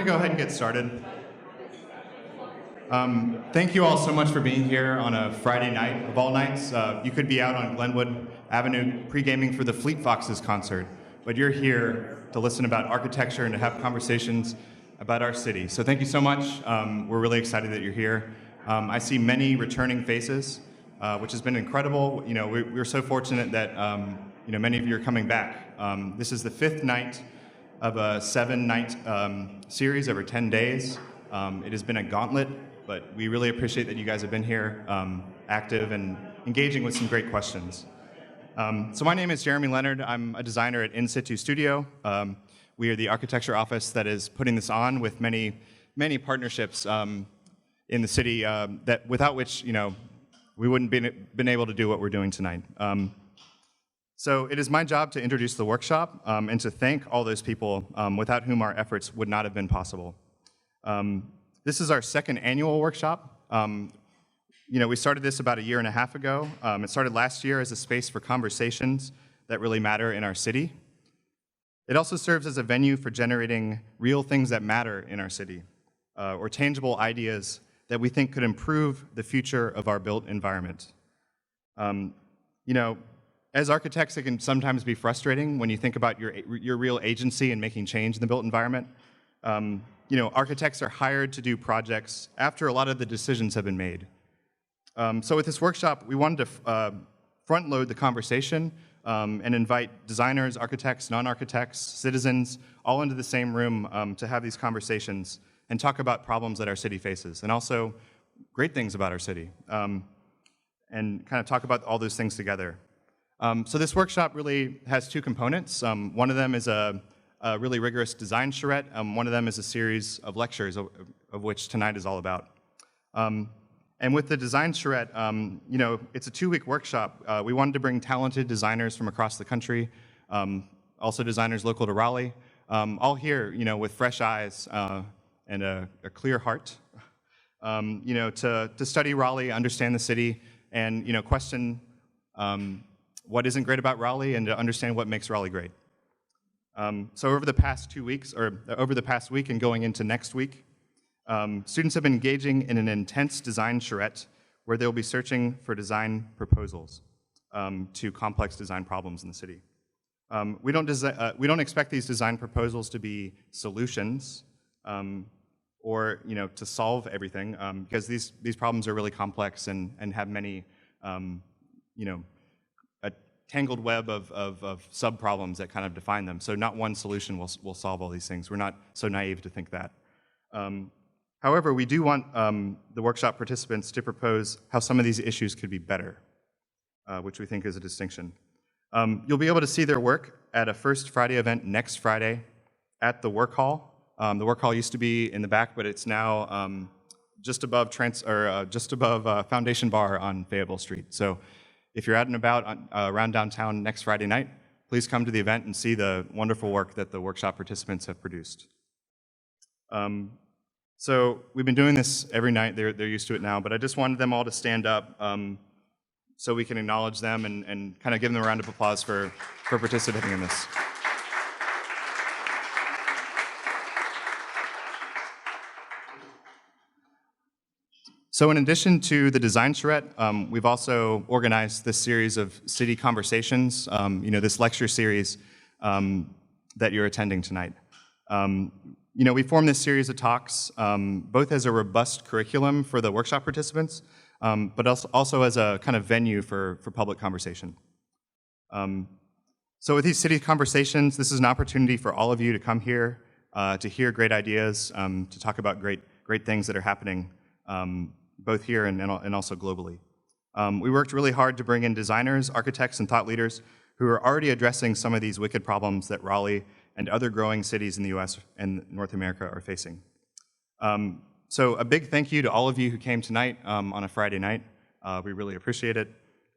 to go ahead and get started. Thank you all so much for being here on a Friday night of all nights. You could be out on Glenwood Avenue pre-gaming for the Fleet Foxes concert, but you're here to listen about architecture and to have conversations about our city. So thank you so much. We're really excited that you're here. I see many returning faces, which has been incredible. You know, we're so fortunate that many of you are coming back. This is the 5th night of a 7-night series over 10 days. It has been a gauntlet, but we really appreciate that you guys have been here, active and engaging with some great questions. So my name is Jeremy Leonard. I'm a designer at In Situ Studio. We are the architecture office that is putting this on with many partnerships in the city that without which we wouldn't been able to do what we're doing tonight. So it is my job to introduce the workshop and to thank all those people without whom our efforts would not have been possible. This is our 2nd annual workshop. We started this about 1.5 years ago. It started last year as a space for conversations that really matter in our city. It also serves as a venue for generating real things that matter in our city, or tangible ideas that we think could improve the future of our built environment. As architects, it can sometimes be frustrating when you think about your real agency in making change in the built environment. Architects are hired to do projects after a lot of the decisions have been made. So with this workshop, we wanted to front load the conversation and invite designers, architects, non-architects, citizens, all into the same room to have these conversations and talk about problems that our city faces, and also great things about our city, and kind of talk about all those things together. So this workshop really has 2 components. One of them is a really rigorous design charrette. One of them is a series of lectures, of which tonight is all about. And with the design charrette, it's a 2-week workshop. We wanted to bring talented designers from across the country, also designers local to Raleigh, all here, with fresh eyes and a clear heart, to study Raleigh, understand the city, and question what isn't great about Raleigh, and to understand what makes Raleigh great. So over the past 2 weeks, or over the past week and going into next week, students have been engaging in an intense design charrette where they'll be searching for design proposals to complex design problems in the city. We don't expect these design proposals to be solutions or to solve everything, because these problems are really complex and have many a tangled web of sub-problems that kind of define them. So not one solution will solve all these things. We're not so naive to think that. However, we do want the workshop participants to propose how some of these issues could be better, which we think is a distinction. You'll be able to see their work at a First Friday event next Friday at the Work Hall. The Work Hall used to be in the back, but it's now just above Foundation Bar on Fayetteville Street. So if you're out and about around downtown next Friday night, please come to the event and see the wonderful work that the workshop participants have produced. So we've been doing this every night. They're used to it now, but I just wanted them all to stand up so we can acknowledge them and kind of give them a round of applause for participating in this. So in addition to the design charrette, we've also organized this series of city conversations, this lecture series that you're attending tonight. We formed this series of talks both as a robust curriculum for the workshop participants, but also as a kind of venue for public conversation. So with these city conversations, this is an opportunity for all of you to come here, to hear great ideas, to talk about great things that are happening, both here and also globally. We worked really hard to bring in designers, architects, and thought leaders who are already addressing some of these wicked problems that Raleigh and other growing cities in the US and North America are facing. So a big thank you to all of you who came tonight on a Friday night. We really appreciate it.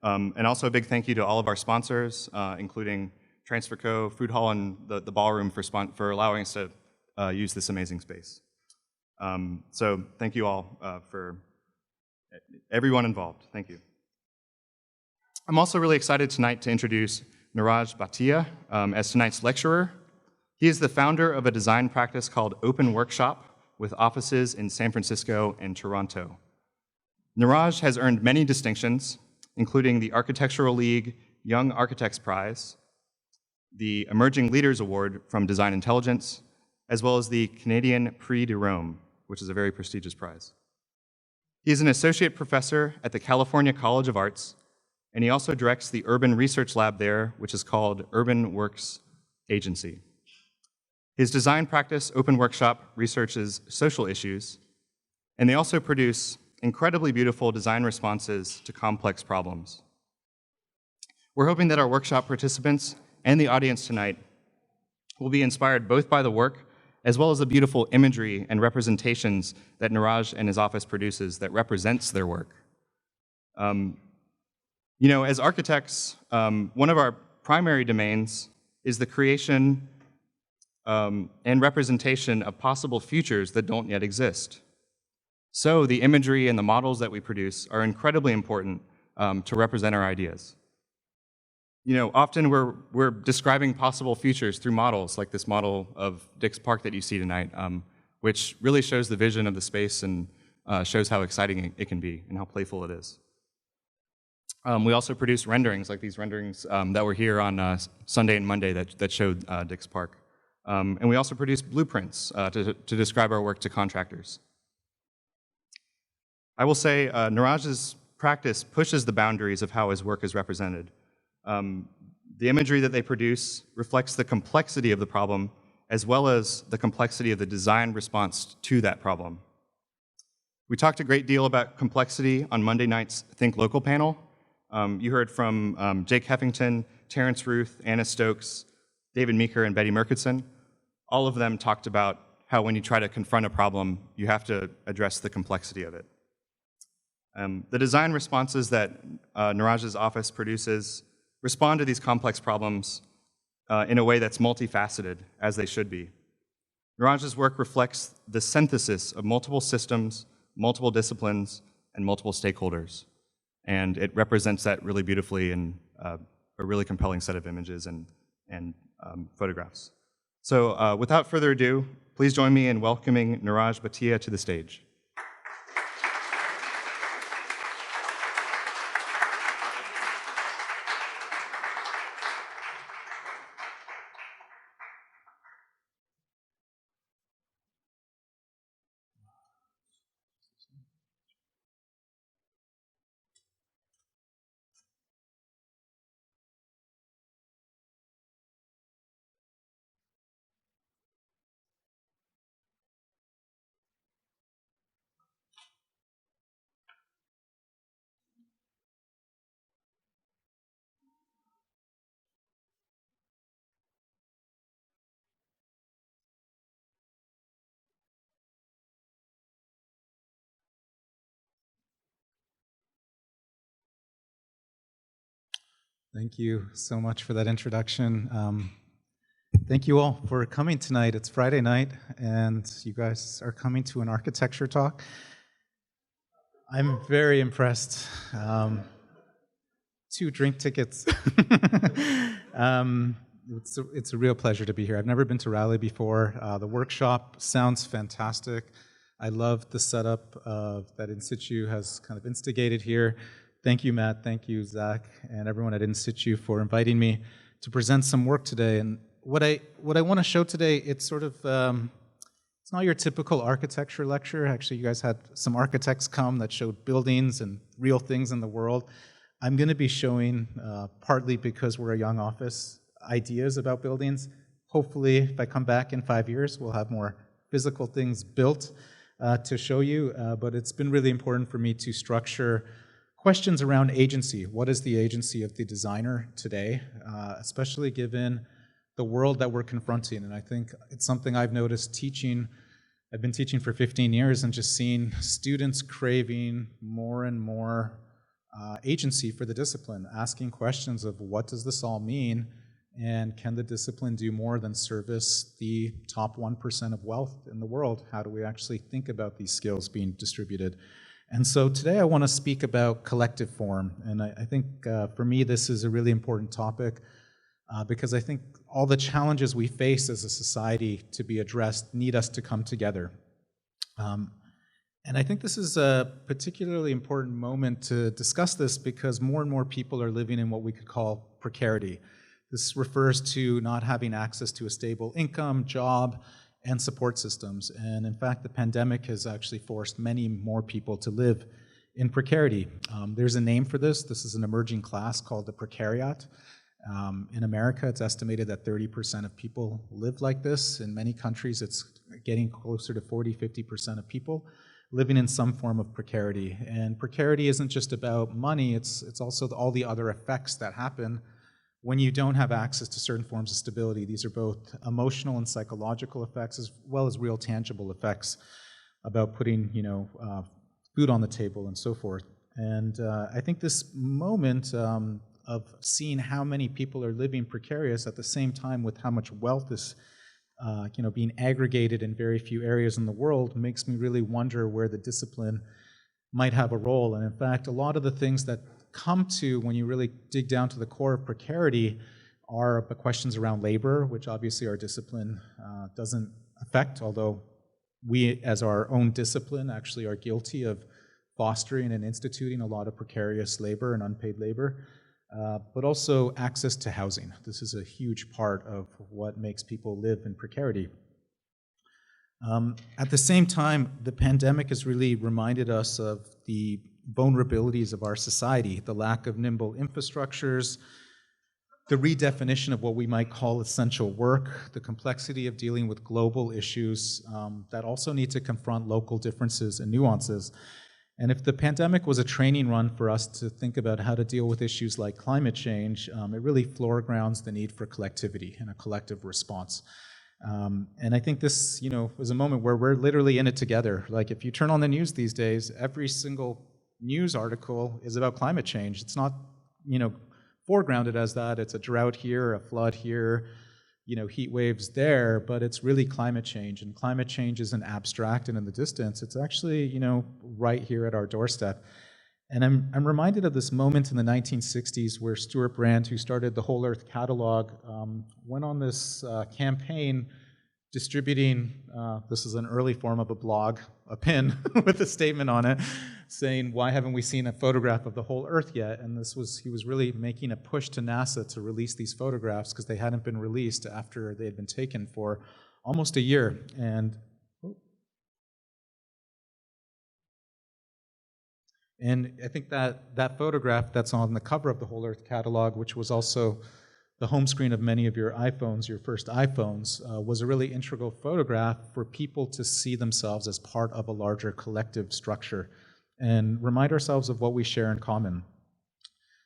And also a big thank you to all of our sponsors, including Transfer Co., Food Hall, and the Ballroom for allowing us to use this amazing space. So thank you all for everyone involved. Thank you. I'm also really excited tonight to introduce Niraj Bhatia as tonight's lecturer. He is the founder of a design practice called Open Workshop with offices in San Francisco and Toronto. Niraj has earned many distinctions, including the Architectural League Young Architects Prize, the Emerging Leaders Award from Design Intelligence, as well as the Canadian Prix de Rome, which is a very prestigious prize. He is an associate professor at the California College of Arts, and he also directs the urban research lab there, which is called Urban Works Agency. His design practice, Open Workshop, researches social issues, and they also produce incredibly beautiful design responses to complex problems. We're hoping that our workshop participants and the audience tonight will be inspired both by the work as well as the beautiful imagery and representations that Niraj and his office produces that represents their work. As architects, one of our primary domains is the creation and representation of possible futures that don't yet exist. So the imagery and the models that we produce are incredibly important to represent our ideas. Often we're describing possible futures through models, like this model of Dick's Park that you see tonight, which really shows the vision of the space and shows how exciting it can be and how playful it is. We also produce renderings, like these renderings that were here on Sunday and Monday that showed Dick's Park. And we also produce blueprints to describe our work to contractors. I will say Niraj's practice pushes the boundaries of how his work is represented. The imagery that they produce reflects the complexity of the problem as well as the complexity of the design response to that problem. We talked a great deal about complexity on Monday night's Think Local panel. You heard from Jake Heffington, Terrence Ruth, Anna Stokes, David Meeker, and Betty Murkitson. All of them talked about how when you try to confront a problem, you have to address the complexity of it. The design responses that Niraj's office produces respond to these complex problems in a way that's multifaceted, as they should be. Niraj's work reflects the synthesis of multiple systems, multiple disciplines, and multiple stakeholders. And it represents that really beautifully in a really compelling set of images and photographs. So without further ado, please join me in welcoming Niraj Bhatia to the stage. Thank you so much for that introduction. Thank you all for coming tonight. It's Friday night, and you guys are coming to an architecture talk. I'm very impressed. 2 drink tickets. It's a real pleasure to be here. I've never been to Raleigh before. The workshop sounds fantastic. I love the setup that In Situ has kind of instigated here. Thank you, Matt. Thank you, Zach, and everyone at In Situ for inviting me to present some work today. And what I want to show today, it's sort of it's not your typical architecture lecture. Actually, you guys had some architects come that showed buildings and real things in the world. I'm going to be showing, partly because we're a young office, ideas about buildings. Hopefully, if I come back in 5 years, we'll have more physical things built to show you. But it's been really important for me to structure questions around agency. What is the agency of the designer today, especially given the world that we're confronting? And I think it's something I've noticed teaching. I've been teaching for 15 years and just seeing students craving more and more agency for the discipline, asking questions of what does this all mean, and can the discipline do more than service the top 1% of wealth in the world? How do we actually think about these skills being distributed? And so today I want to speak about collective form, and I think for me this is a really important topic. because I think all the challenges we face as a society to be addressed need us to come together. And I think this is a particularly important moment to discuss this because more and more people are living in what we could call precarity. This refers to not having access to a stable income, job, and support systems. And in fact, the pandemic has actually forced many more people to live in precarity. There's a name for this. This is an emerging class called the precariat. In America, it's estimated that 30% of people live like this. In many countries, it's getting closer to 40–50% of people living in some form of precarity. And precarity isn't just about money, it's also all the other effects that happen when you don't have access to certain forms of stability. These are both emotional and psychological effects as well as real tangible effects about putting, food on the table and so forth. And I think this moment of seeing how many people are living precarious at the same time with how much wealth is being aggregated in very few areas in the world makes me really wonder where the discipline might have a role. And in fact, a lot of the things that come to when you really dig down to the core of precarity are the questions around labor, which obviously our discipline doesn't affect, although we as our own discipline actually are guilty of fostering and instituting a lot of precarious labor and unpaid labor. But also access to housing. This is a huge part of what makes people live in precarity. At the same time, the pandemic has really reminded us of the vulnerabilities of our society, the lack of nimble infrastructures, the redefinition of what we might call essential work, the complexity of dealing with global issues that also need to confront local differences and nuances. And if the pandemic was a training run for us to think about how to deal with issues like climate change, it really foregrounds the need for collectivity and a collective response. And I think this, was a moment where we're literally in it together. Like if you turn on the news these days, every single news article is about climate change. It's not, foregrounded as that. It's a drought here, a flood here, heat waves there, but it's really climate change. And climate change isn't abstract and in the distance. It's actually, right here at our doorstep. And I'm reminded of this moment in the 1960s where Stuart Brand, who started the Whole Earth Catalog, went on this campaign distributing, this is an early form of a blog, a pin with a statement on it, saying, why haven't we seen a photograph of the whole Earth yet? And he was really making a push to NASA to release these photographs because they hadn't been released after they had been taken for almost a year. And I think that photograph that's on the cover of the Whole Earth Catalog, which was also the home screen of many of your iPhones, your first iPhones, was a really integral photograph for people to see themselves as part of a larger collective structure and remind ourselves of what we share in common.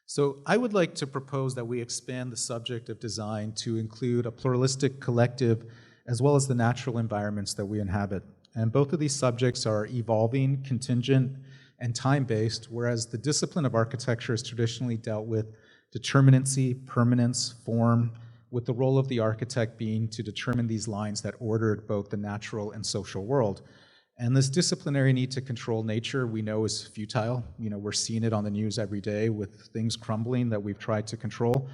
So I would like to propose that we expand the subject of design to include a pluralistic collective as well as the natural environments that we inhabit. And both of these subjects are evolving, contingent, and time-based, whereas the discipline of architecture has traditionally dealt with determinacy, permanence, form, with the role of the architect being to determine these lines that ordered both the natural and social world. And this disciplinary need to control nature we know is futile. We're seeing it on the news every day with things crumbling that we've tried to control.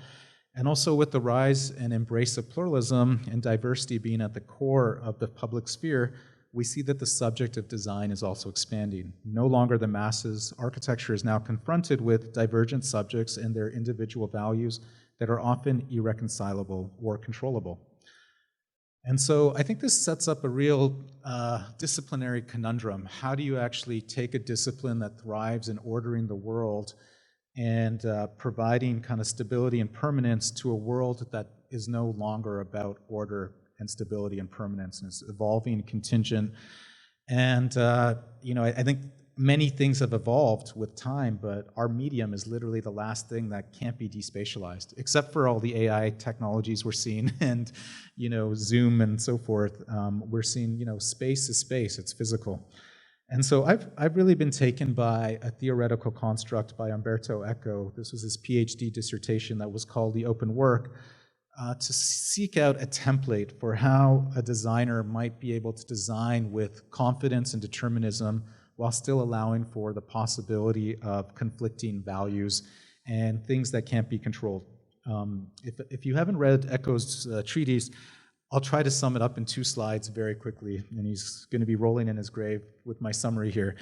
And also with the rise and embrace of pluralism and diversity being at the core of the public sphere, we see that the subject of design is also expanding. No longer the masses, architecture is now confronted with divergent subjects and their individual values that are often irreconcilable or controllable. And so I think this sets up a real disciplinary conundrum. How do you actually take a discipline that thrives in ordering the world and providing kind of stability and permanence to a world that is no longer about order and stability and permanence, and it's evolving, contingent, and I think many things have evolved with time, but our medium is literally the last thing that can't be despatialized, except for all the AI technologies we're seeing, and Zoom and so forth. We're seeing space is space; it's physical, and so I've really been taken by a theoretical construct by Umberto Eco. This was his PhD dissertation that was called The Open Work. To seek out a template for how a designer might be able to design with confidence and determinism while still allowing for the possibility of conflicting values and things that can't be controlled. If you haven't read Echo's treatise, I'll try to sum it up in 2 slides very quickly, and he's going to be rolling in his grave with my summary here.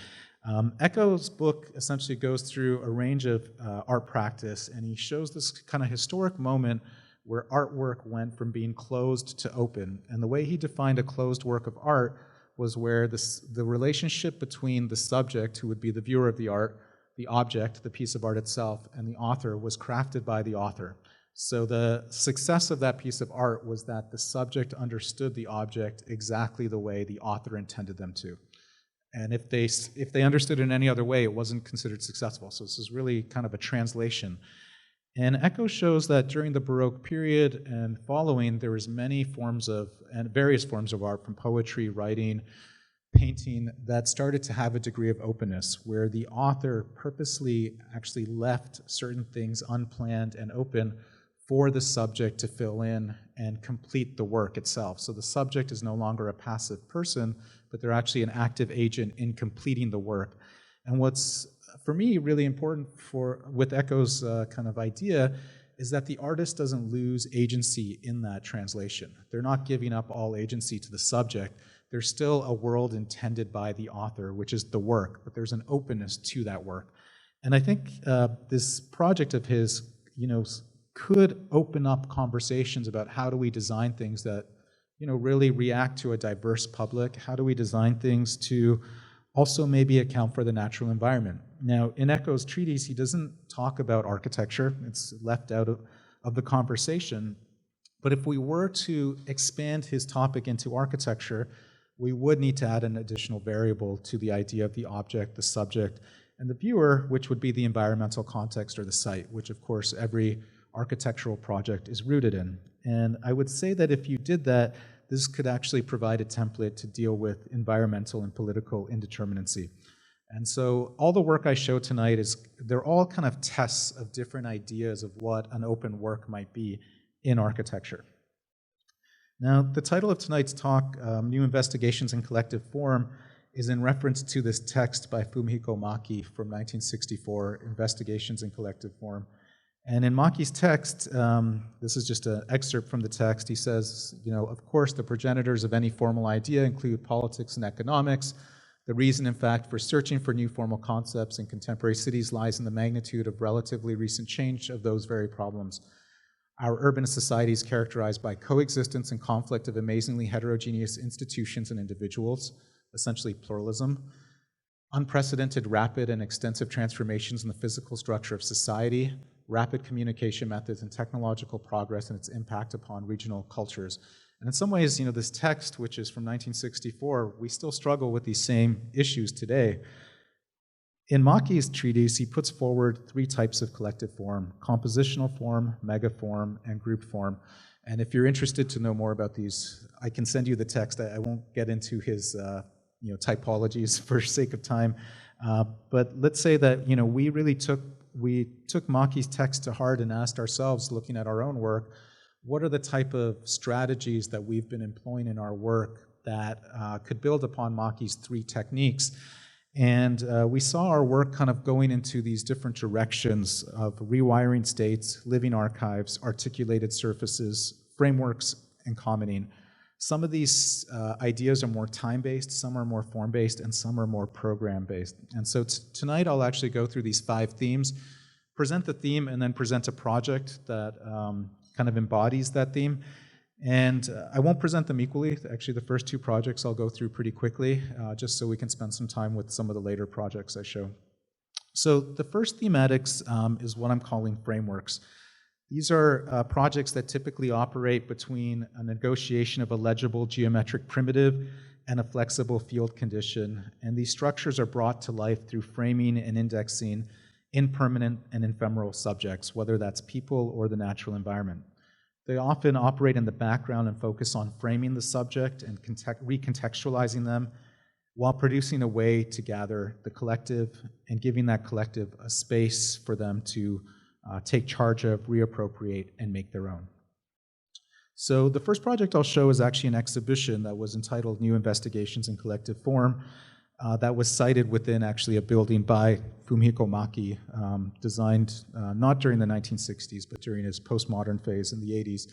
Echo's book essentially goes through a range of art practice, and he shows this kind of historic moment where artwork went from being closed to open. And the way he defined a closed work of art was where the relationship between the subject, who would be the viewer of the art, the object, the piece of art itself, and the author was crafted by the author. So the success of that piece of art was that the subject understood the object exactly the way the author intended them to. And if they understood it in any other way, it wasn't considered successful. So this is really kind of a translation. And Echo shows that during the Baroque period and following, there was many forms of, and various forms of art, from poetry, writing, painting, that started to have a degree of openness, where the author purposely actually left certain things unplanned and open for the subject to fill in and complete the work itself. So the subject is no longer a passive person, but they're actually an active agent in completing the work. And what's, for me, really important with Echo's kind of idea is that the artist doesn't lose agency in that translation. They're not giving up all agency to the subject. There's still a world intended by the author, which is the work, but there's an openness to that work. And I think this project of his, could open up conversations about how do we design things that, really react to a diverse public? How do we design things to also maybe account for the natural environment? Now, in Echo's treatise, he doesn't talk about architecture. It's left out of the conversation. But if we were to expand his topic into architecture, we would need to add an additional variable to the idea of the object, the subject, and the viewer, which would be the environmental context or the site, which of course every architectural project is rooted in. And I would say that if you did that, this could actually provide a template to deal with environmental and political indeterminacy. And so all the work I show tonight they're all kind of tests of different ideas of what an open work might be in architecture. Now, the title of tonight's talk, New Investigations in Collective Form, is in reference to this text by Fumihiko Maki from 1964, Investigations in Collective Form. And in Maki's text, this is just an excerpt from the text, he says, of course, the progenitors of any formal idea include politics and economics. The reason, in fact, for searching for new formal concepts in contemporary cities lies in the magnitude of relatively recent change of those very problems. Our urban society is characterized by coexistence and conflict of amazingly heterogeneous institutions and individuals, essentially pluralism, unprecedented, rapid, and extensive transformations in the physical structure of society, rapid communication methods, and technological progress and its impact upon regional cultures. And in some ways, this text, which is from 1964, we still struggle with these same issues today. In Maki's treatise, he puts forward 3 types of collective form: compositional form, megaform, and group form. And if you're interested to know more about these, I can send you the text. I won't get into his typologies for sake of time. But let's say that we took Maki's text to heart and asked ourselves, looking at our own work, what are the type of strategies that we've been employing in our work that could build upon Maki's 3 techniques? And we saw our work kind of going into these different directions of rewiring states, living archives, articulated surfaces, frameworks, and commenting. Some of these ideas are more time-based, some are more form-based, and some are more program-based. And so tonight I'll actually go through these 5 themes, present the theme, and then present a project that kind of embodies that theme. And I won't present them equally. Actually, the first 2 projects I'll go through pretty quickly, just so we can spend some time with some of the later projects I show. So the first thematics is what I'm calling frameworks. These are projects that typically operate between a negotiation of a legible geometric primitive and a flexible field condition. And these structures are brought to life through framing and indexing impermanent and ephemeral subjects, whether that's people or the natural environment. They often operate in the background and focus on framing the subject and recontextualizing them while producing a way to gather the collective and giving that collective a space for them to take charge of, reappropriate, and make their own. So the first project I'll show is actually an exhibition that was entitled New Investigations in Collective Form. that was sited within actually a building by Fumihiko Maki, designed not during the 1960s, but during his postmodern phase in the 80s.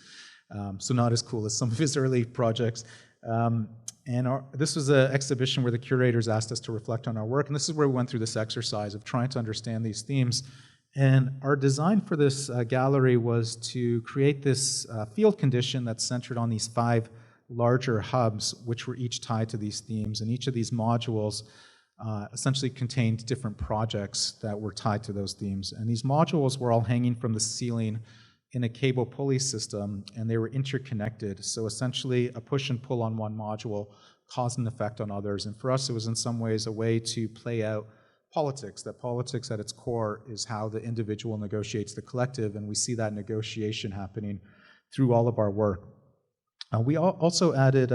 So not as cool as some of his early projects. This was an exhibition where the curators asked us to reflect on our work, and this is where we went through this exercise of trying to understand these themes. And our design for this gallery was to create this field condition that's centered on these 5 larger hubs, which were each tied to these themes. And each of these modules essentially contained different projects that were tied to those themes. And these modules were all hanging from the ceiling in a cable pulley system, and they were interconnected. So essentially, a push and pull on one module caused an effect on others. And for us, it was in some ways a way to play out politics, that politics at its core is how the individual negotiates the collective, and we see that negotiation happening through all of our work. We also added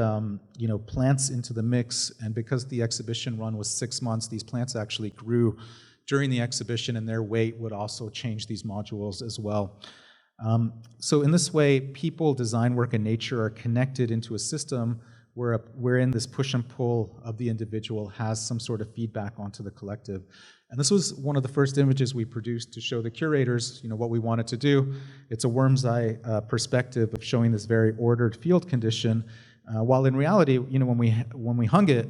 plants into the mix, and because the exhibition run was 6 months, these plants actually grew during the exhibition, and their weight would also change these modules as well. So in this way, people, design work, and nature are connected into a system wherein this push and pull of the individual has some sort of feedback onto the collective. And this was one of the first images we produced to show the curators, what we wanted to do. It's a worm's eye perspective of showing this very ordered field condition, while in reality, when we hung it,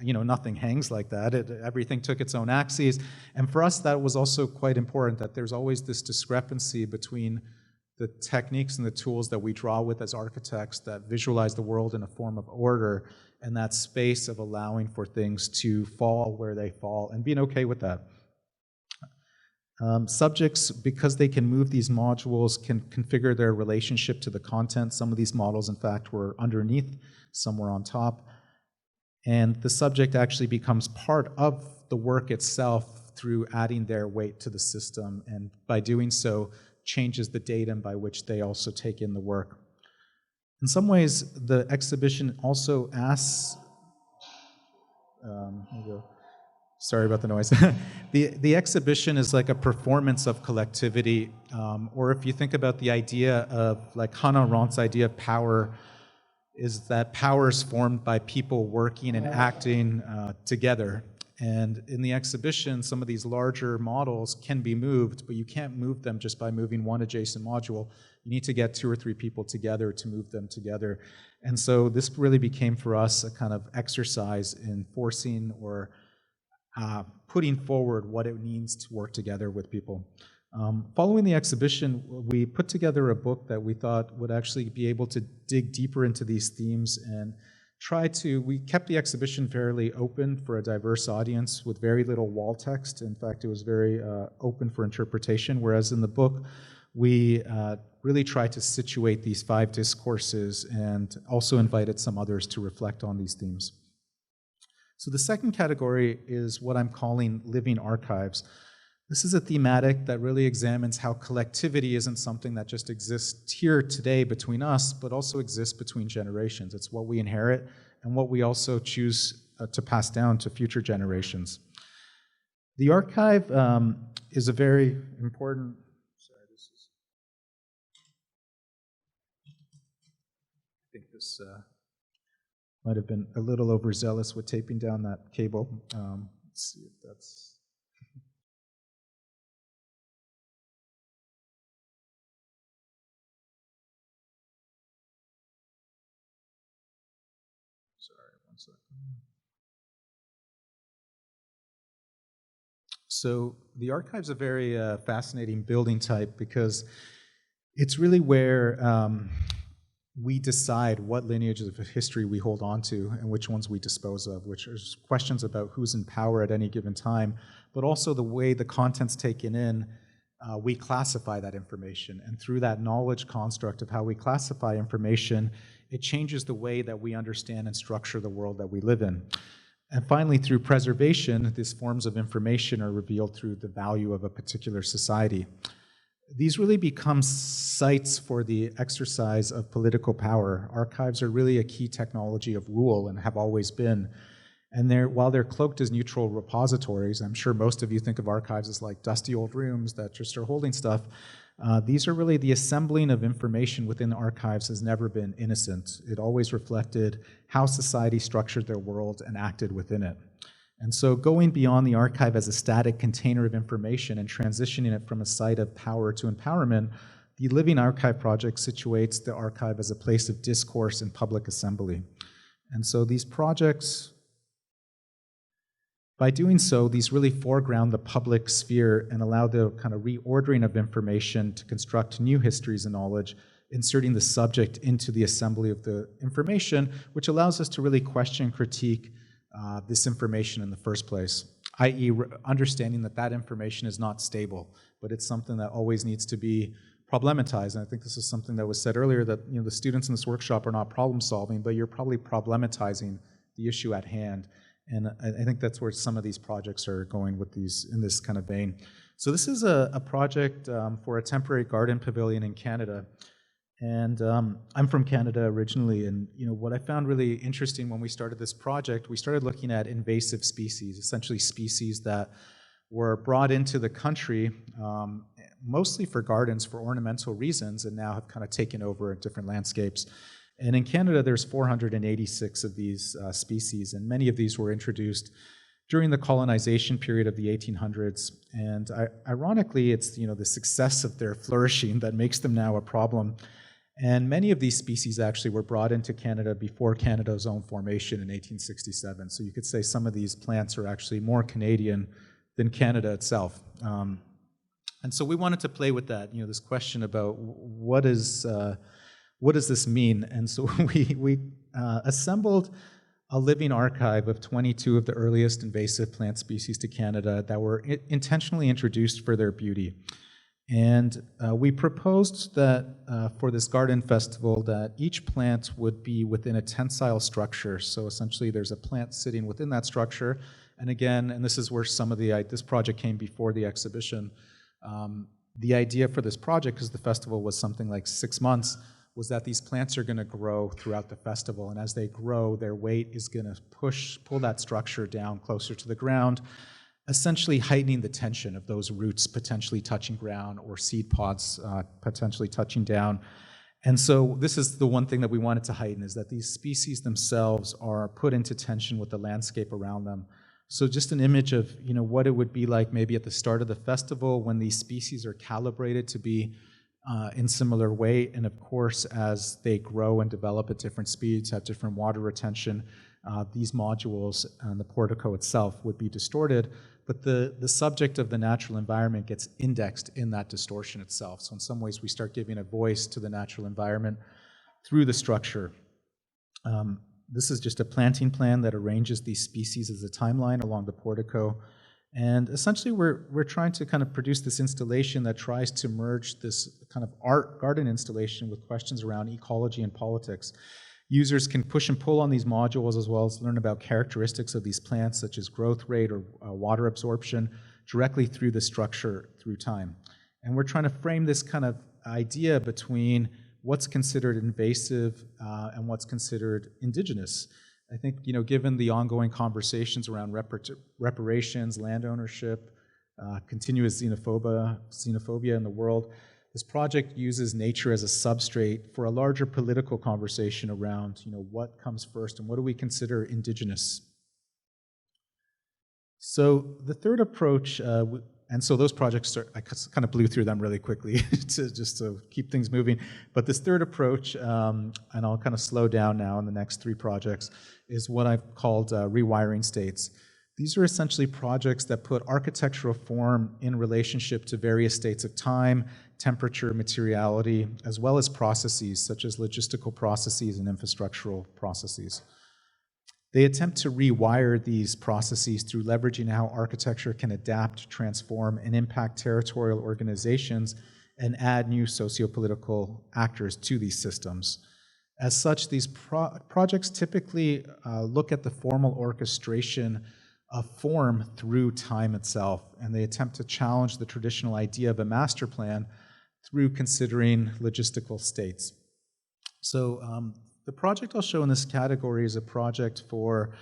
nothing hangs like that. Everything took its own axes. And for us, that was also quite important, that there's always this discrepancy between the techniques and the tools that we draw with as architects that visualize the world in a form of order, and that space of allowing for things to fall where they fall and being okay with that. Subjects, because they can move these modules, can configure their relationship to the content. Some of these models, in fact, were underneath, some were on top. And the subject actually becomes part of the work itself through adding their weight to the system, and by doing so, changes the datum by which they also take in the work. In some ways, the exhibition also asks, sorry about the noise. The exhibition is like a performance of collectivity, or if you think about the idea of, like Hannah Arendt's idea of power, is that power is formed by people working and acting together. And in the exhibition, some of these larger models can be moved, but you can't move them just by moving one adjacent module. You need to get 2 or 3 people together to move them together. And so this really became for us a kind of exercise in forcing or putting forward what it means to work together with people. Following the exhibition, we put together a book that we thought would actually be able to dig deeper into these themes and we kept the exhibition fairly open for a diverse audience with very little wall text. In fact, it was very open for interpretation, whereas in the book, we really tried to situate these 5 discourses and also invited some others to reflect on these themes. So the second category is what I'm calling living archives. This is a thematic that really examines how collectivity isn't something that just exists here today between us, but also exists between generations. It's what we inherit and what we also choose to pass down to future generations. The archive is a very important... I think this might have been a little overzealous with taping down that cable. Let's see if that's... Sorry, one second. So the archive's a very fascinating building type because it's really where we decide what lineages of history we hold on to and which ones we dispose of, which is questions about who's in power at any given time, but also the way the content's taken in, we classify that information. And through that knowledge construct of how we classify information, it changes the way that we understand and structure the world that we live in. And finally, through preservation, these forms of information are revealed through the value of a particular society. These really become sites for the exercise of political power. Archives are really a key technology of rule and have always been. And while they're cloaked as neutral repositories, I'm sure most of you think of archives as like dusty old rooms that just are holding stuff. These are really the assembling of information within archives has never been innocent. It always reflected how society structured their world and acted within it. And so going beyond the archive as a static container of information and transitioning it from a site of power to empowerment, the Living Archive project situates the archive as a place of discourse and public assembly. And so these projects, by doing so, these really foreground the public sphere and allow the kind of reordering of information to construct new histories and knowledge, inserting the subject into the assembly of the information, which allows us to really question, critique this information in the first place, i.e. understanding that that information is not stable, but it's something that always needs to be problematized. And I think this is something that was said earlier, that the students in this workshop are not problem solving, but you're probably problematizing the issue at hand. And I think that's where some of these projects are going with these, in this kind of vein. So this is a project for a temporary garden pavilion in Canada. And I'm from Canada originally, and what I found really interesting when we started this project, we started looking at invasive species, essentially species that were brought into the country mostly for gardens for ornamental reasons, and now have kind of taken over different landscapes. And in Canada, there's 486 of these species, and many of these were introduced during the colonization period of the 1800s. And ironically, it's the success of their flourishing that makes them now a problem. And many of these species actually were brought into Canada before Canada's own formation in 1867. So you could say some of these plants are actually more Canadian than Canada itself. And so we wanted to play with that, this question about what does this mean? And so we assembled a living archive of 22 of the earliest invasive plant species to Canada that were intentionally introduced for their beauty. And we proposed that for this garden festival that each plant would be within a tensile structure. So essentially there's a plant sitting within that structure. And again, and this is where some of this project came before the exhibition. The idea for this project, because the festival was something like 6 months, was that these plants are going to grow throughout the festival. And as they grow, their weight is going to pull that structure down closer to the ground, essentially heightening the tension of those roots potentially touching ground or seed pods potentially touching down. And so this is the one thing that we wanted to heighten, is that these species themselves are put into tension with the landscape around them. So just an image of what it would be like maybe at the start of the festival when these species are calibrated to be in similar weight, and of course as they grow and develop at different speeds, have different water retention, these modules and the portico itself would be distorted, but the subject of the natural environment gets indexed in that distortion itself. So in some ways we start giving a voice to the natural environment through the structure. This is just a planting plan that arranges these species as a timeline along the portico. And essentially we're trying to kind of produce this installation that tries to merge this kind of art garden installation with questions around ecology and politics. Users can push and pull on these modules as well as learn about characteristics of these plants, such as growth rate or water absorption, directly through the structure through time. And we're trying to frame this kind of idea between what's considered invasive and what's considered indigenous. I think, given the ongoing conversations around reparations, land ownership, continuous xenophobia in the world, this project uses nature as a substrate for a larger political conversation around, what comes first and what do we consider indigenous. So the third approach, and so those projects I kind of blew through them really quickly just to keep things moving. But this third approach, and I'll kind of slow down now in the next 3 projects, is what I've called rewiring states. These are essentially projects that put architectural form in relationship to various states of time, temperature, materiality, as well as processes such as logistical processes and infrastructural processes. They attempt to rewire these processes through leveraging how architecture can adapt, transform, and impact territorial organizations and add new sociopolitical actors to these systems. As such, these projects typically look at the formal orchestration of form through time itself, and they attempt to challenge the traditional idea of a master plan through considering logistical states. So the project I'll show in this category is a project for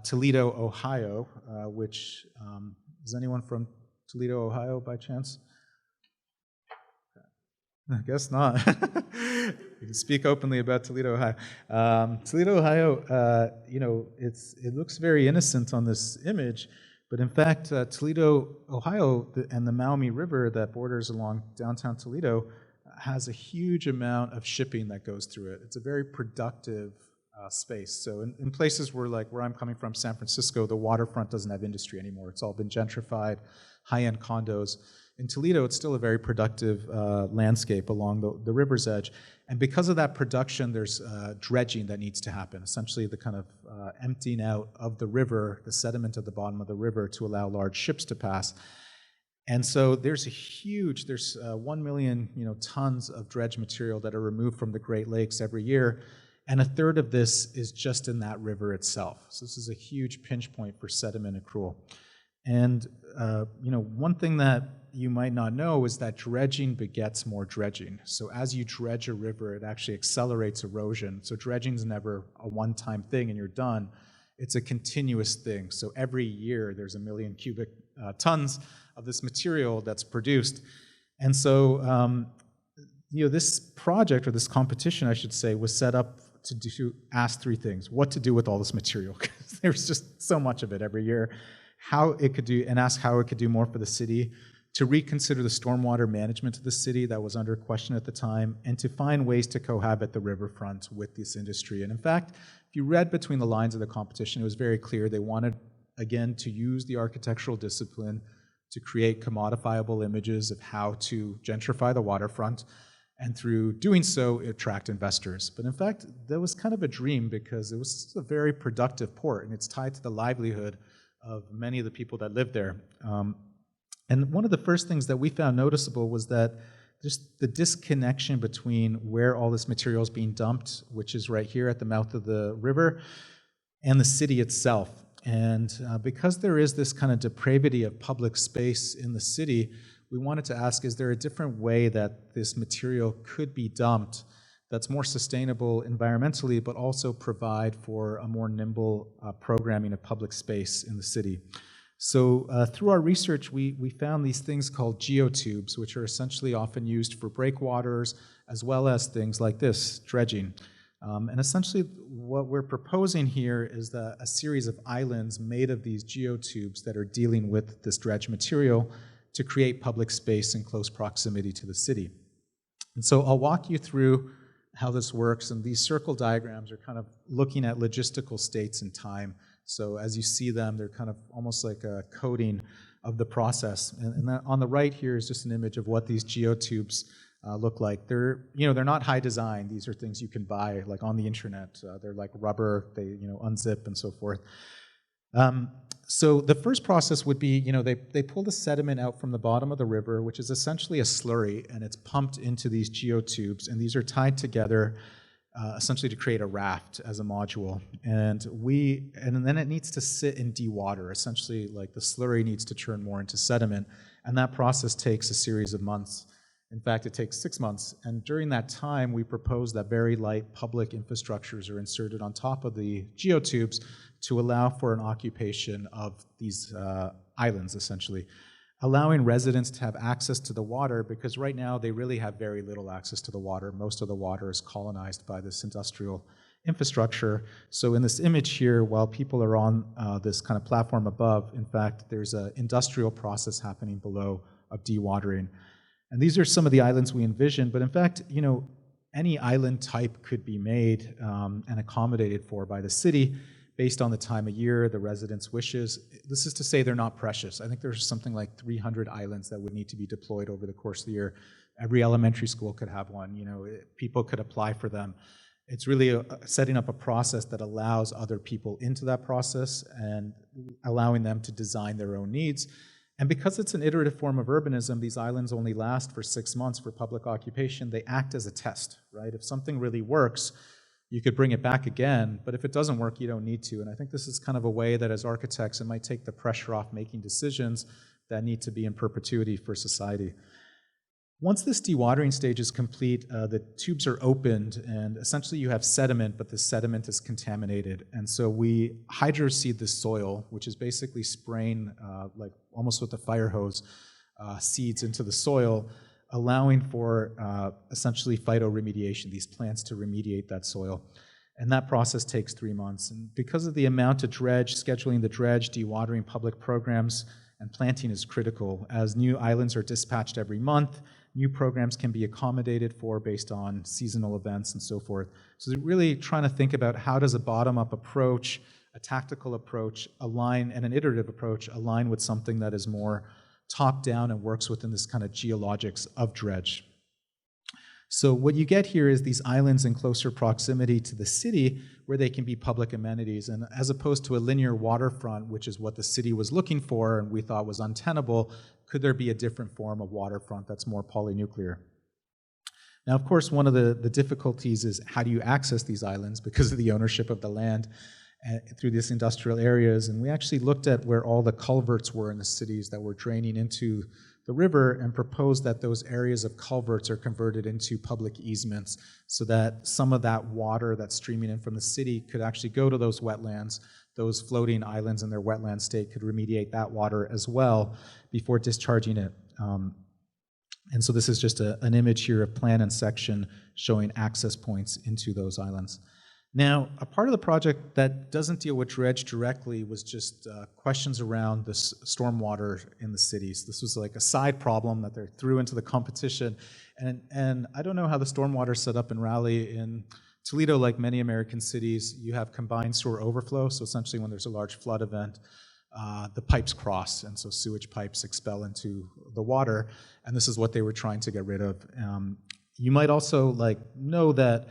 Toledo, Ohio, which, is anyone from Toledo, Ohio by chance? Okay. I guess not. You can speak openly about Toledo, Ohio. Toledo, Ohio, it looks very innocent on this image, but in fact, Toledo, Ohio, and the Maumee River that borders along downtown Toledo has a huge amount of shipping that goes through it. It's a very productive space. So in places where I'm coming from, San Francisco, the waterfront doesn't have industry anymore. It's all been gentrified, high-end condos. In Toledo, it's still a very productive landscape along the river's edge. And because of that production, there's dredging that needs to happen, essentially the kind of emptying out of the river, the sediment at the bottom of the river to allow large ships to pass. And so there's 1 million tons of dredge material that are removed from the Great Lakes every year, and a third of this is just in that river itself. So this is a huge pinch point for sediment accrual. And one thing that you might not know is that dredging begets more dredging. So as you dredge a river, it actually accelerates erosion. So dredging is never a one-time thing and you're done. It's a continuous thing. So every year there's 1 million cubic tons of this material that's produced. And so this project, or this competition I should say, was set up to ask three things: what to do with all this material, because there's just so much of it every year, how it could do, and ask how it could do more for the city, to reconsider the stormwater management of the city that was under question at the time, and to find ways to cohabit the riverfront with this industry. And in fact, if you read between the lines of the competition, it was very clear they wanted, again, to use the architectural discipline to create commodifiable images of how to gentrify the waterfront, and through doing so, attract investors. But in fact, that was kind of a dream, because it was a very productive port, and it's tied to the livelihood of many of the people that live there. And one of the first things that we found noticeable was that just the disconnection between where all this material is being dumped, which is right here at the mouth of the river, and the city itself. And because there is this kind of depravity of public space in the city, we wanted to ask, is there a different way that this material could be dumped that's more sustainable environmentally, but also provide for a more nimble programming of public space in the city? So through our research, we found these things called geotubes, which are essentially often used for breakwaters, as well as things like this, dredging. And essentially what we're proposing here is a series of islands made of these geotubes that are dealing with this dredge material to create public space in close proximity to the city. And so I'll walk you through how this works, and these circle diagrams are kind of looking at logistical states in time. So as you see them, they're kind of almost like a coding of the process. And then on the right here is just an image of what these geotubes look like. They're not high design. These are things you can buy like on the internet. They're like rubber. They unzip and so forth. So the first process would be, they pull the sediment out from the bottom of the river, which is essentially a slurry, and it's pumped into these geotubes, and these are tied together essentially to create a raft as a module. And then it needs to sit in dewater. Essentially, like the slurry needs to turn more into sediment, and that process takes a series of months. In fact, it takes 6 months, and during that time, we propose that very light public infrastructures are inserted on top of the geotubes to allow for an occupation of these islands, essentially, allowing residents to have access to the water, because right now they really have very little access to the water. Most of the water is colonized by this industrial infrastructure. So in this image here, while people are on this kind of platform above, in fact, there's an industrial process happening below of dewatering. And these are some of the islands we envision, but in fact, any island type could be made and accommodated for by the city based on the time of year, the residents' wishes. This is to say they're not precious. I think there's something like 300 islands that would need to be deployed over the course of the year. Every elementary school could have one. People could apply for them. It's really setting up a process that allows other people into that process and allowing them to design their own needs. And because it's an iterative form of urbanism, these islands only last for 6 months for public occupation. They act as a test, right? If something really works, you could bring it back again, but if it doesn't work, you don't need to. And I think this is kind of a way that as architects, it might take the pressure off making decisions that need to be in perpetuity for society. Once this dewatering stage is complete, the tubes are opened, and essentially you have sediment, but the sediment is contaminated. And so we hydroseed the soil, which is basically spraying, like almost with a fire hose, seeds into the soil, allowing for essentially phytoremediation, these plants to remediate that soil. And that process takes 3 months. And because of the amount of dredge, scheduling the dredge, dewatering public programs, and planting is critical. As new islands are dispatched every month, new programs can be accommodated for based on seasonal events and so forth. So they're really trying to think about how does a bottom-up approach, a tactical approach align, and an iterative approach align with something that is more top-down and works within this kind of geologics of dredge. So what you get here is these islands in closer proximity to the city where they can be public amenities. And as opposed to a linear waterfront, which is what the city was looking for and we thought was untenable, could there be a different form of waterfront that's more polynuclear? Now, of course, one of the difficulties is how do you access these islands because of the ownership of the land through these industrial areas. And we actually looked at where all the culverts were in the cities that were draining into the river and proposed that those areas of culverts are converted into public easements so that some of that water that's streaming in from the city could actually go to those wetlands. Those floating islands in their wetland state could remediate that water as well before discharging it. And so this is just an image here of plan and section showing access points into those islands. Now, a part of the project that doesn't deal with dredge directly was just questions around the stormwater in the cities. This was like a side problem that they threw into the competition. And I don't know how the stormwater is set up in Raleigh. In Toledo, like many American cities, you have combined sewer overflow. So essentially when there's a large flood event, the pipes cross, and so sewage pipes expel into the water. And this is what they were trying to get rid of. You might also know that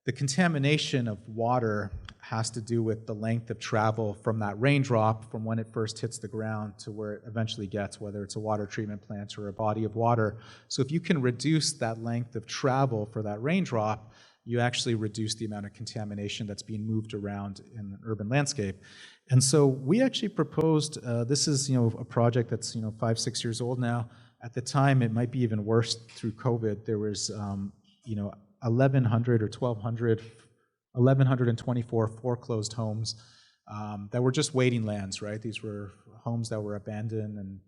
the contamination of water has to do with the length of travel from that raindrop, from when it first hits the ground to where it eventually gets, whether it's a water treatment plant or a body of water. So if you can reduce that length of travel for that raindrop, you actually reduce the amount of contamination that's being moved around in the urban landscape. And so we actually proposed, this is a project that's 5-6 years old now. At the time, it might be even worse through COVID. There was 1,100 or 1,124 foreclosed homes that were just waiting lands, right? These were homes that were abandoned and,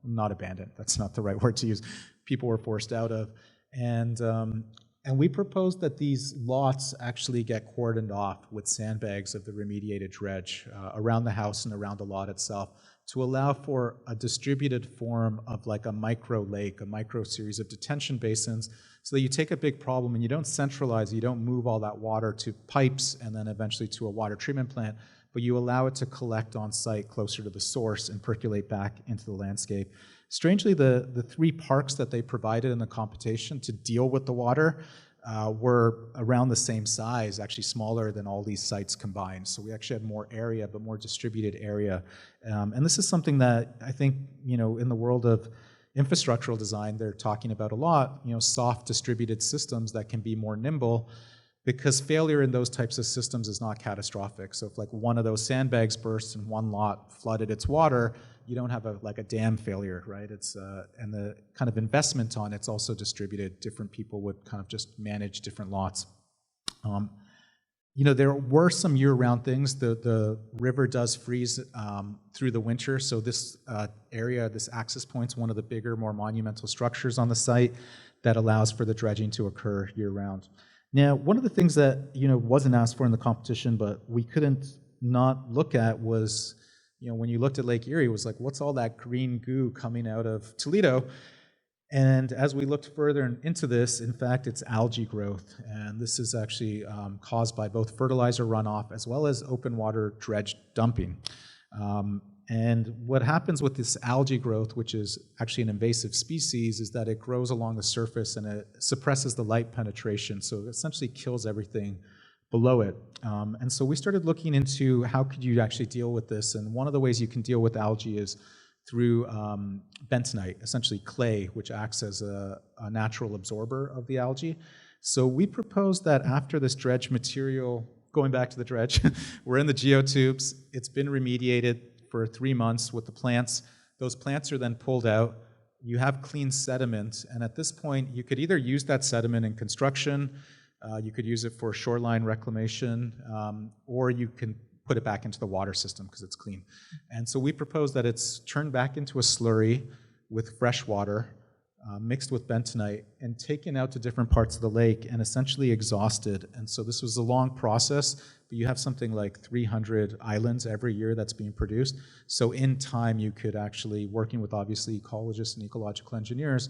not abandoned, that's not the right word to use, people were forced out of. And we proposed that these lots actually get cordoned off with sandbags of the remediated dredge around the house and around the lot itself to allow for a distributed form of like a micro lake, a micro series of detention basins, so that you take a big problem and you don't centralize, you don't move all that water to pipes and then eventually to a water treatment plant, but you allow it to collect on site closer to the source and percolate back into the landscape. Strangely, the 3 parks that they provided in the competition to deal with the water were around the same size, actually smaller than all these sites combined. So we actually had more area, but more distributed area. And this is something that I think, in the world of infrastructural design, they're talking about a lot, soft distributed systems that can be more nimble, because failure in those types of systems is not catastrophic. So if one of those sandbags bursts and one lot flooded its water, you don't have a dam failure, right? It's and the kind of investment on it's also distributed. Different people would kind of just manage different lots. There were some year-round things. The river does freeze through the winter, so this area, this access point, is one of the bigger, more monumental structures on the site that allows for the dredging to occur year-round. Now, one of the things that wasn't asked for in the competition, but we couldn't not look at was, when you looked at Lake Erie, it was like, what's all that green goo coming out of Toledo? And as we looked further into this, in fact, it's algae growth. And this is actually caused by both fertilizer runoff as well as open water dredge dumping. And what happens with this algae growth, which is actually an invasive species, is that it grows along the surface and it suppresses the light penetration. So it essentially kills everything below it. And so we started looking into how could you actually deal with this. And one of the ways you can deal with algae is through bentonite, essentially clay, which acts as a natural absorber of the algae. So we proposed that after this dredge material, going back to the dredge, we're in the geotubes, it's been remediated for 3 months with the plants. Those plants are then pulled out. You have clean sediment, and at this point, you could either use that sediment in construction, you could use it for shoreline reclamation, or you can put it back into the water system because it's clean. And so we propose that it's turned back into a slurry with fresh water, mixed with bentonite and taken out to different parts of the lake and essentially exhausted. And so this was a long process, but you have something like 300 islands every year that's being produced. So in time, you could actually, working with obviously ecologists and ecological engineers,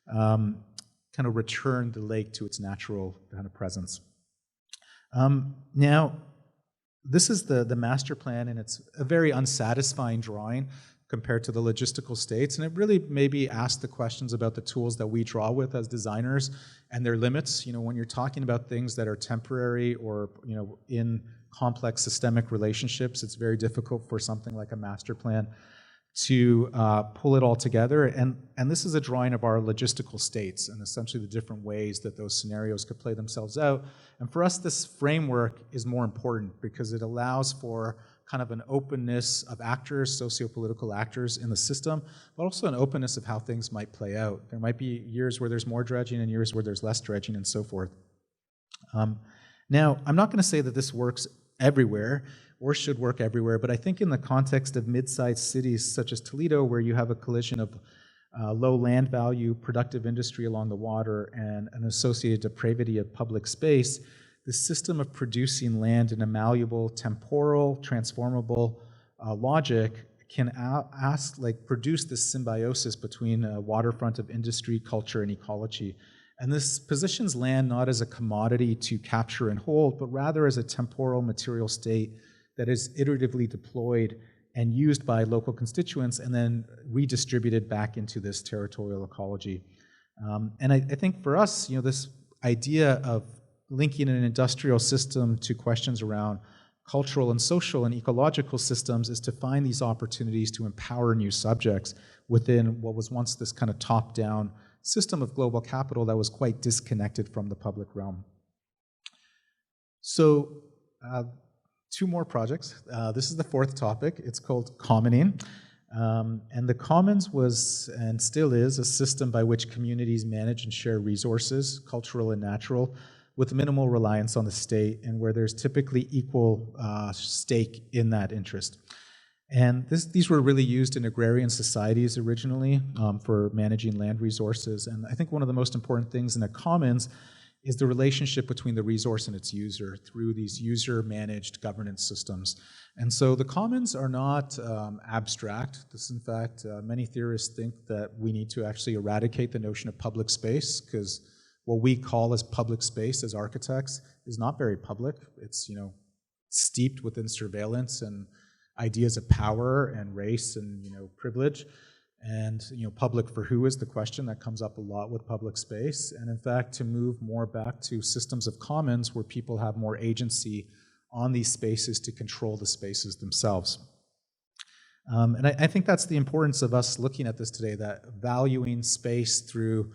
kind of return the lake to its natural kind of presence. Now, this is the master plan, and it's a very unsatisfying drawing compared to the logistical states, and it really maybe asks the questions about the tools that we draw with as designers and their limits. You know, when you're talking about things that are temporary or, you know, in complex systemic relationships, it's very difficult for something like a master plan to pull it all together. And this is a drawing of our logistical states and essentially the different ways that those scenarios could play themselves out. And for us, this framework is more important because it allows for kind of an openness of actors, socio-political actors in the system, but also an openness of how things might play out. There might be years where there's more dredging and years where there's less dredging and so forth. Now, I'm not going to say that this works everywhere or should work everywhere, but I think in the context of mid-sized cities such as Toledo, where you have a collision of low land value, productive industry along the water, and an associated depravity of public space, the system of producing land in a malleable, temporal, transformable logic can produce this symbiosis between a waterfront of industry, culture, and ecology. And this positions land not as a commodity to capture and hold, but rather as a temporal material state that is iteratively deployed and used by local constituents and then redistributed back into this territorial ecology. And I think for us, you know, this idea of linking an industrial system to questions around cultural and social and ecological systems is to find these opportunities to empower new subjects within what was once this kind of top-down system of global capital that was quite disconnected from the public realm. So, two more projects. This is the fourth topic. It's called commoning. And the commons was and still is a system by which communities manage and share resources, cultural and natural, with minimal reliance on the state and where there's typically equal stake in that interest. And these were really used in agrarian societies originally for managing land resources. And I think one of the most important things in a commons is the relationship between the resource and its user through these user-managed governance systems. And so the commons are not abstract. This, in fact, many theorists think that we need to actually eradicate the notion of public space, because what we call as public space as architects is not very public. It's, you know, steeped within surveillance and ideas of power and race and, you know, privilege. And, you know, public for who is the question that comes up a lot with public space. And in fact, to move more back to systems of commons where people have more agency on these spaces to control the spaces themselves. And I think that's the importance of us looking at this today, that valuing space through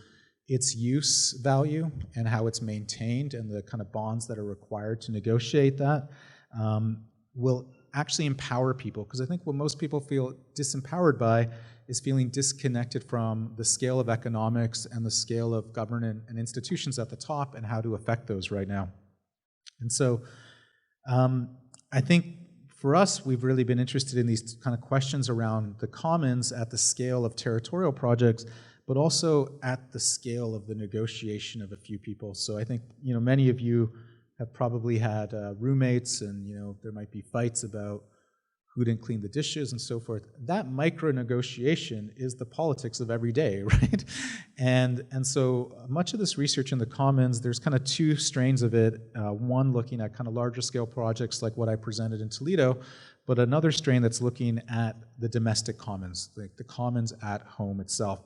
its use value and how it's maintained and the kind of bonds that are required to negotiate that will actually empower people. Because I think what most people feel disempowered by is feeling disconnected from the scale of economics and the scale of government and institutions at the top and how to affect those right now. And so I think for us, we've really been interested in these kind of questions around the commons at the scale of territorial projects, but also at the scale of the negotiation of a few people. So I think, you know, many of you have probably had roommates, and, you know, there might be fights about who didn't clean the dishes and so forth. That micro-negotiation is the politics of every day, right? And so much of this research in the commons, there's kind of two strains of it. One looking at kind of larger scale projects like what I presented in Toledo, but another strain that's looking at the domestic commons, like the commons at home itself.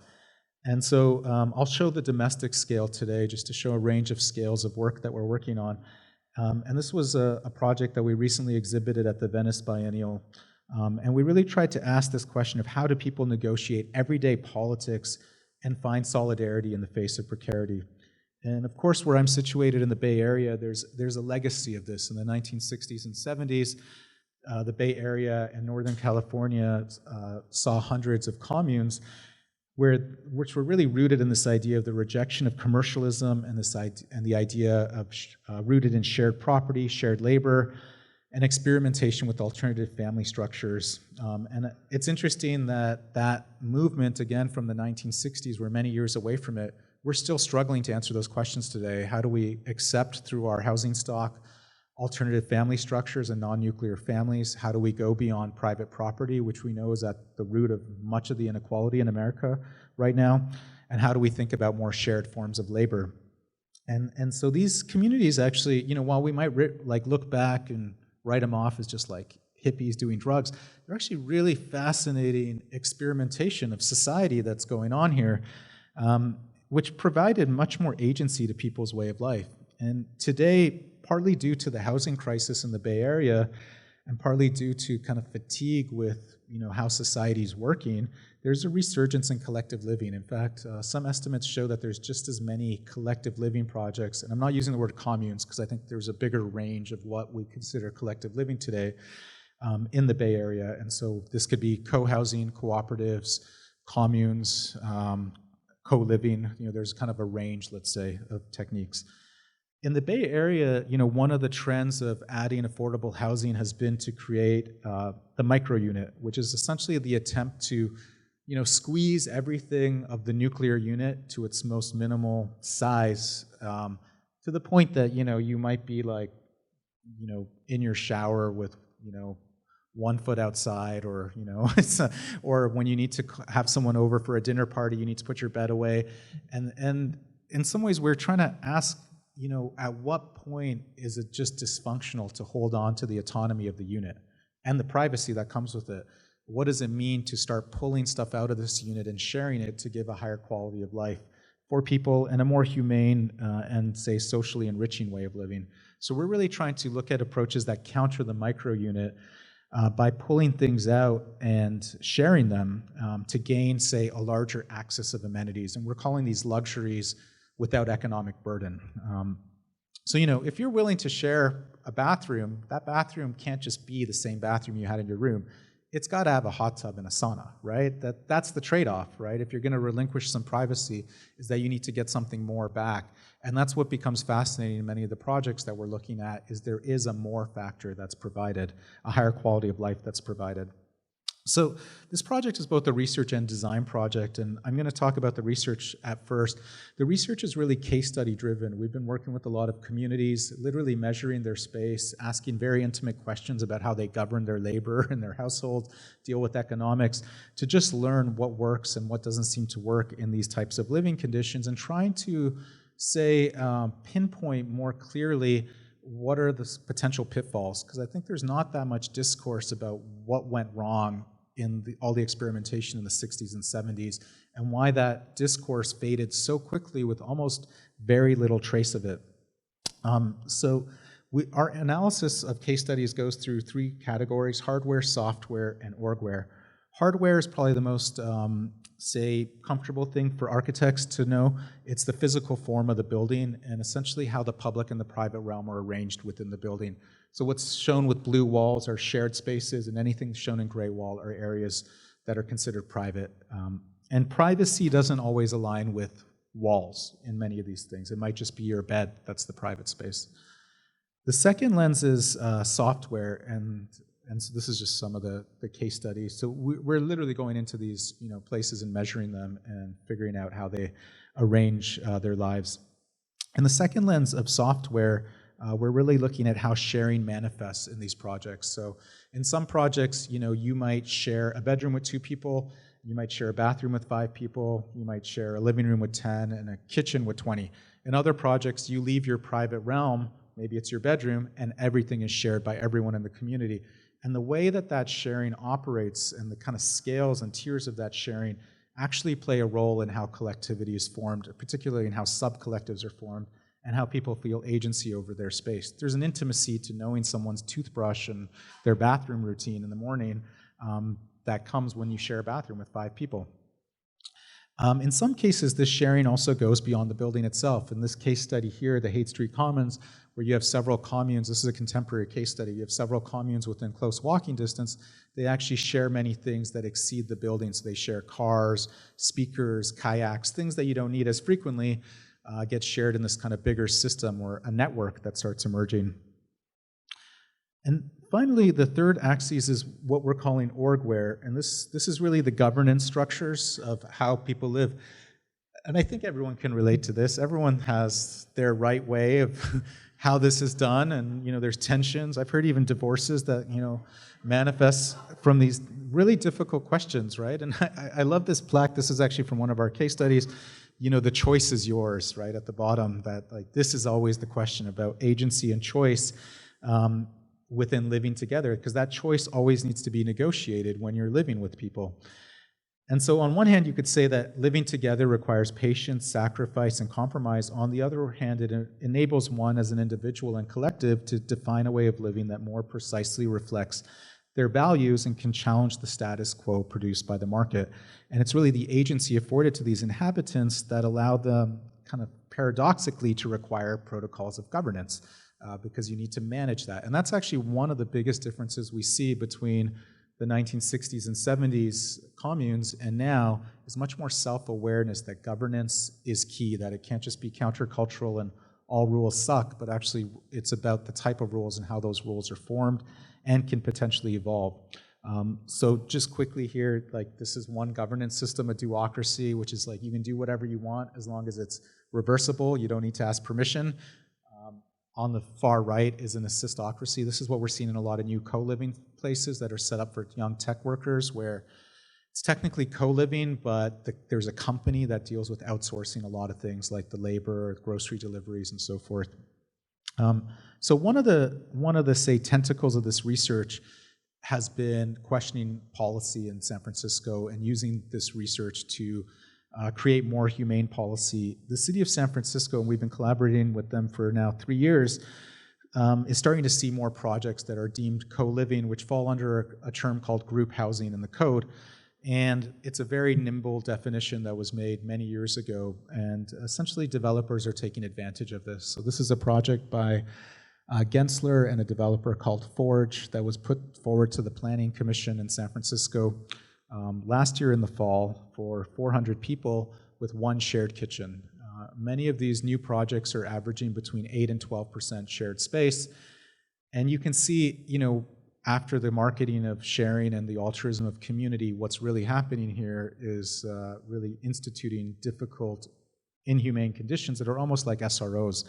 And so I'll show the domestic scale today just to show a range of scales of work that we're working on. And this was a project that we recently exhibited at the Venice Biennial. And we really tried to ask this question of how do people negotiate everyday politics and find solidarity in the face of precarity. And of course, where I'm situated in the Bay Area, there's a legacy of this. In the 1960s and 70s, the Bay Area and Northern California saw hundreds of communes which were really rooted in this idea of the rejection of commercialism and the idea of rooted in shared property, shared labor, and experimentation with alternative family structures. And it's interesting that that movement, again, from the 1960s, we're many years away from it. We're still struggling to answer those questions today. How do we accept through our housing stock alternative family structures and non-nuclear families? How do we go beyond private property, which we know is at the root of much of the inequality in America right now? And how do we think about more shared forms of labor? And so these communities actually, while we might look back and write them off as just like hippies doing drugs, they're actually really fascinating experimentation of society that's going on here, which provided much more agency to people's way of life. And today, partly due to the housing crisis in the Bay Area, and partly due to kind of fatigue with how society's working, there's a resurgence in collective living. In fact, some estimates show that there's just as many collective living projects, and I'm not using the word communes because I think there's a bigger range of what we consider collective living today in the Bay Area. And so this could be co-housing, cooperatives, communes, co-living. There's kind of a range, let's say, of techniques. In the Bay Area, one of the trends of adding affordable housing has been to create the micro unit, which is essentially the attempt to, squeeze everything of the nuclear unit to its most minimal size, to the point that, you might be like, in your shower with, 1 foot outside, or or when you need to have someone over for a dinner party, you need to put your bed away, and in some ways we're trying to ask, at what point is it just dysfunctional to hold on to the autonomy of the unit and the privacy that comes with it? What does it mean to start pulling stuff out of this unit and sharing it to give a higher quality of life for people and a more humane and, say, socially enriching way of living? So we're really trying to look at approaches that counter the micro unit by pulling things out and sharing them to gain, say, a larger access of amenities. And we're calling these luxuries without economic burden. So, if you're willing to share a bathroom, that bathroom can't just be the same bathroom you had in your room. It's got to have a hot tub and a sauna, right? That's the trade-off, right? If you're going to relinquish some privacy, is that you need to get something more back. And that's what becomes fascinating in many of the projects that we're looking at, is there is a more factor that's provided, a higher quality of life that's provided. So this project is both a research and design project, and I'm going to talk about the research at first. The research is really case study driven. We've been working with a lot of communities, literally measuring their space, asking very intimate questions about how they govern their labor and their household, deal with economics, to just learn what works and what doesn't seem to work in these types of living conditions, and trying to, say, pinpoint more clearly what are the potential pitfalls, because I think there's not that much discourse about what went wrong in all the experimentation in the 60s and 70s, and why that discourse faded so quickly with almost very little trace of it. Our analysis of case studies goes through 3 categories: hardware, software, and orgware. Hardware is probably the most, say, comfortable thing for architects to know. It's the physical form of the building and essentially how the public and the private realm are arranged within the building. So what's shown with blue walls are shared spaces, and anything shown in gray wall are areas that are considered private. And privacy doesn't always align with walls in many of these things. It might just be your bed, that's the private space. The second lens is software, and so this is just some of the case studies. So we're literally going into these places and measuring them and figuring out how they arrange their lives. And the second lens of software, we're really looking at how sharing manifests in these projects. So in some projects, you might share a bedroom with 2 people, you might share a bathroom with 5 people, you might share a living room with 10, and a kitchen with 20. In other projects, you leave your private realm, maybe it's your bedroom, and everything is shared by everyone in the community. And the way that sharing operates and the kind of scales and tiers of that sharing actually play a role in how collectivity is formed, particularly in how sub-collectives are formed, and how people feel agency over their space. There's an intimacy to knowing someone's toothbrush and their bathroom routine in the morning that comes when you share a bathroom with 5 people. In some cases, this sharing also goes beyond the building itself. In this case study here, the Haight Street Commons, where you have several communes, this is a contemporary case study, you have several communes within close walking distance, they actually share many things that exceed the building. So they share cars, speakers, kayaks, things that you don't need as frequently get shared in this kind of bigger system or a network that starts emerging. And finally, the third axis is what we're calling orgware, and this is really the governance structures of how people live. And I think everyone can relate to this. Everyone has their right way of how this is done, and there's tensions. I've heard even divorces that manifest from these really difficult questions, right? And I love this plaque. This is actually from one of our case studies. The choice is yours, right at the bottom. That this is always the question about agency and choice within living together, because that choice always needs to be negotiated when you're living with people. And so on one hand, you could say that living together requires patience, sacrifice, and compromise. On the other hand, it enables one as an individual and collective to define a way of living that more precisely reflects their values and can challenge the status quo produced by the market. And it's really the agency afforded to these inhabitants that allow them kind of paradoxically to require protocols of governance, because you need to manage that. And that's actually one of the biggest differences we see between the 1960s and 70s communes and now, is much more self-awareness that governance is key, that it can't just be countercultural and all rules suck, but actually it's about the type of rules and how those rules are formed and can potentially evolve. So just quickly here, this is one governance system, a duocracy, which is you can do whatever you want as long as it's reversible. You don't need to ask permission. On the far right is an assistocracy. This is what we're seeing in a lot of new co-living places that are set up for young tech workers, where it's technically co-living, but there's a company that deals with outsourcing a lot of things like the labor, grocery deliveries, and so forth. So one of the say tentacles of this research has been questioning policy in San Francisco and using this research to create more humane policy. The city of San Francisco, and we've been collaborating with them for now 3 years, is starting to see more projects that are deemed co-living, which fall under a term called group housing in the code. And it's a very nimble definition that was made many years ago, and essentially developers are taking advantage of this. So this is a project by Gensler and a developer called Forge that was put forward to the Planning Commission in San Francisco last year in the fall for 400 people with one shared kitchen. Many of these new projects are averaging between 8 and 12% shared space. And you can see, after the marketing of sharing and the altruism of community, what's really happening here is really instituting difficult, inhumane conditions that are almost like SROs.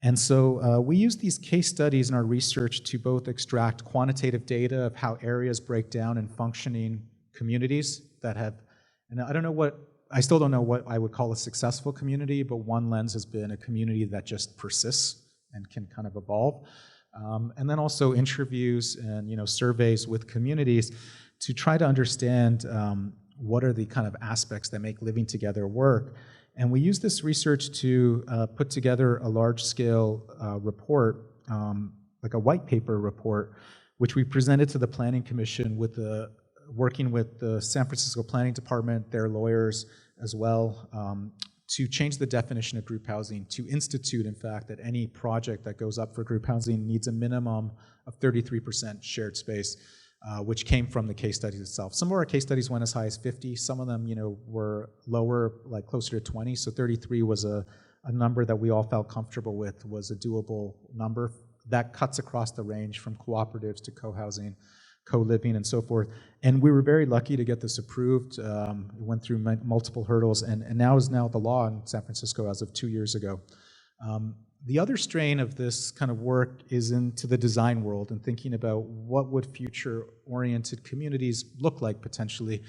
And so we use these case studies in our research to both extract quantitative data of how areas break down in functioning communities that have, and I still don't know what I would call a successful community, but one lens has been a community that just persists and can kind of evolve. And then also interviews and surveys with communities to try to understand what are the kind of aspects that make living together work. And we use this research to put together a large-scale report, like a white paper report, which we presented to the Planning Commission with working with the San Francisco Planning Department, their lawyers as well, to change the definition of group housing, to institute, in fact, that any project that goes up for group housing needs a minimum of 33% shared space, which came from the case studies itself. Some of our case studies went as high as 50. Some of them, were lower, like closer to 20. So 33 was a number that we all felt comfortable with, was a doable number. That cuts across the range from cooperatives to co-housing, co-living, and so forth. And we were very lucky to get this approved. We went through multiple hurdles, and now is the law in San Francisco as of 2 years ago. The other strain of this kind of work is into the design world and thinking about what would future-oriented communities look like potentially,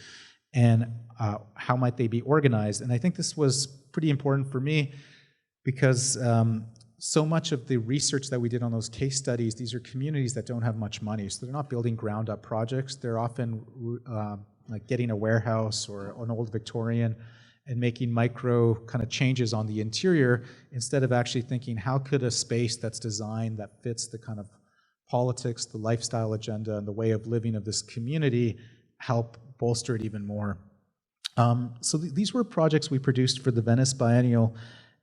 and how might they be organized. And I think this was pretty important for me because so much of the research that we did on those case studies, these are communities that don't have much money, so they're not building ground-up projects. They're often like getting a warehouse or an old Victorian and making micro kind of changes on the interior instead of actually thinking, how could a space that's designed that fits the kind of politics, the lifestyle agenda, and the way of living of this community help bolster it even more. So these were projects we produced for the Venice Biennial,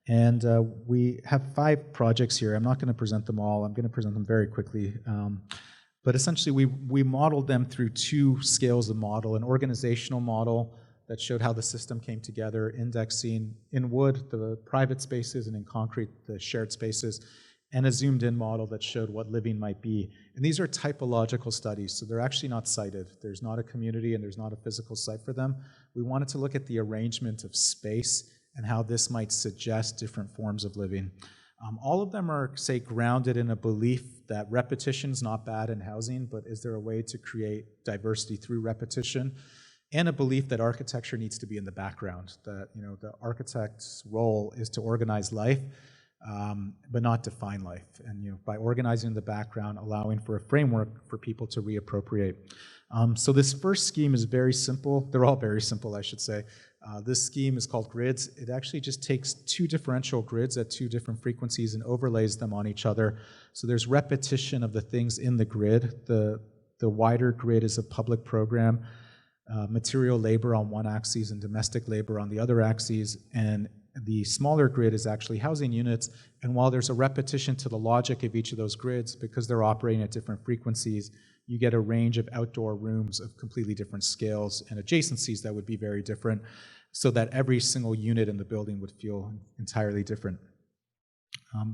and we have 5 projects here. I'm not going to present them all. I'm going to present them very quickly. But essentially, we modeled them through 2 scales of model: an organizational model that showed how the system came together, indexing in wood the private spaces and in concrete the shared spaces, and a zoomed-in model that showed what living might be. And these are typological studies, so they're actually not sited. There's not a community and there's not a physical site for them. We wanted to look at the arrangement of space and how this might suggest different forms of living. All of them are, say, grounded in a belief that repetition is not bad in housing, but is there a way to create diversity through repetition? And a belief that architecture needs to be in the background, that the architect's role is to organize life, but not define life. And by organizing the background, allowing for a framework for people to reappropriate. So this first scheme is very simple. They're all very simple, I should say. This scheme is called grids. It actually just takes two differential grids at two different frequencies and overlays them on each other. So there's repetition of the things in the grid. The wider grid is a public program, material labor on one axis and domestic labor on the other axis, and the smaller grid is actually housing units. And while there's a repetition to the logic of each of those grids, because they're operating at different frequencies, you get a range of outdoor rooms of completely different scales and adjacencies that would be very different, so that every single unit in the building would feel entirely different.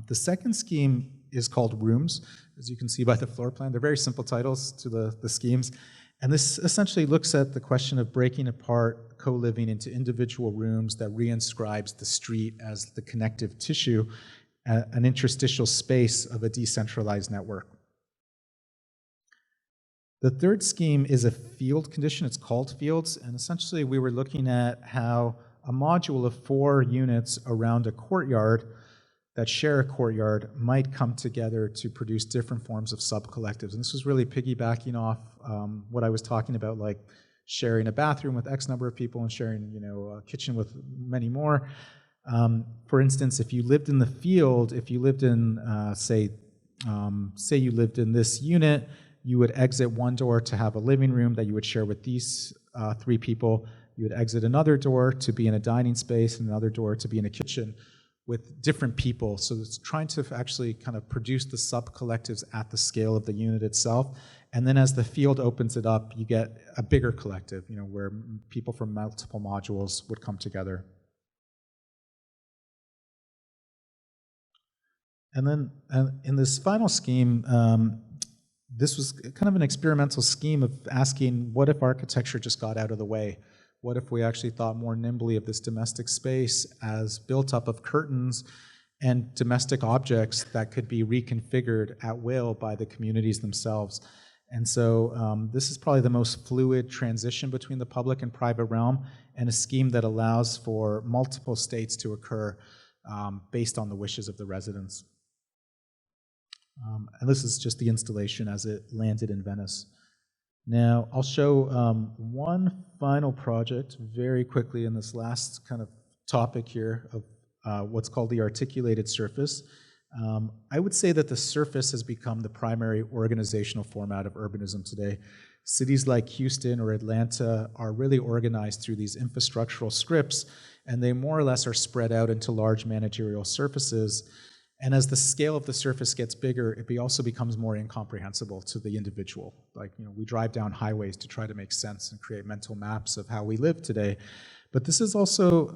The second scheme is called rooms, as you can see by the floor plan. They're very simple titles to the schemes. And this essentially looks at the question of breaking apart co-living into individual rooms that reinscribes the street as the connective tissue, an interstitial space of a decentralized network. The third scheme is a field condition. It's called fields. And essentially, we were looking at how a module of 4 units around a courtyard that share a courtyard might come together to produce different forms of sub-collectives. And this was really piggybacking off what I was talking about, like sharing a bathroom with X number of people and sharing a kitchen with many more. For instance, if you lived in the field, if you lived in, say you lived in this unit, you would exit one door to have a living room that you would share with these 3 people. You would exit another door to be in a dining space and another door to be in a kitchen with different people. So it's trying to actually kind of produce the sub-collectives at the scale of the unit itself. And then as the field opens it up, you get a bigger collective, where people from multiple modules would come together. And then in this final scheme, this was kind of an experimental scheme of asking, what if architecture just got out of the way? What if we actually thought more nimbly of this domestic space as built up of curtains and domestic objects that could be reconfigured at will by the communities themselves? And so this is probably the most fluid transition between the public and private realm, and a scheme that allows for multiple states to occur based on the wishes of the residents. And this is just the installation as it landed in Venice. Now, I'll show one final project very quickly in this last kind of topic here of what's called the articulated surface. I would say that the surface has become the primary organizational format of urbanism today. Cities like Houston or Atlanta are really organized through these infrastructural scripts, and they more or less are spread out into large managerial surfaces. And as the scale of the surface gets bigger, it also becomes more incomprehensible to the individual. Like, we drive down highways to try to make sense and create mental maps of how we live today. But this is also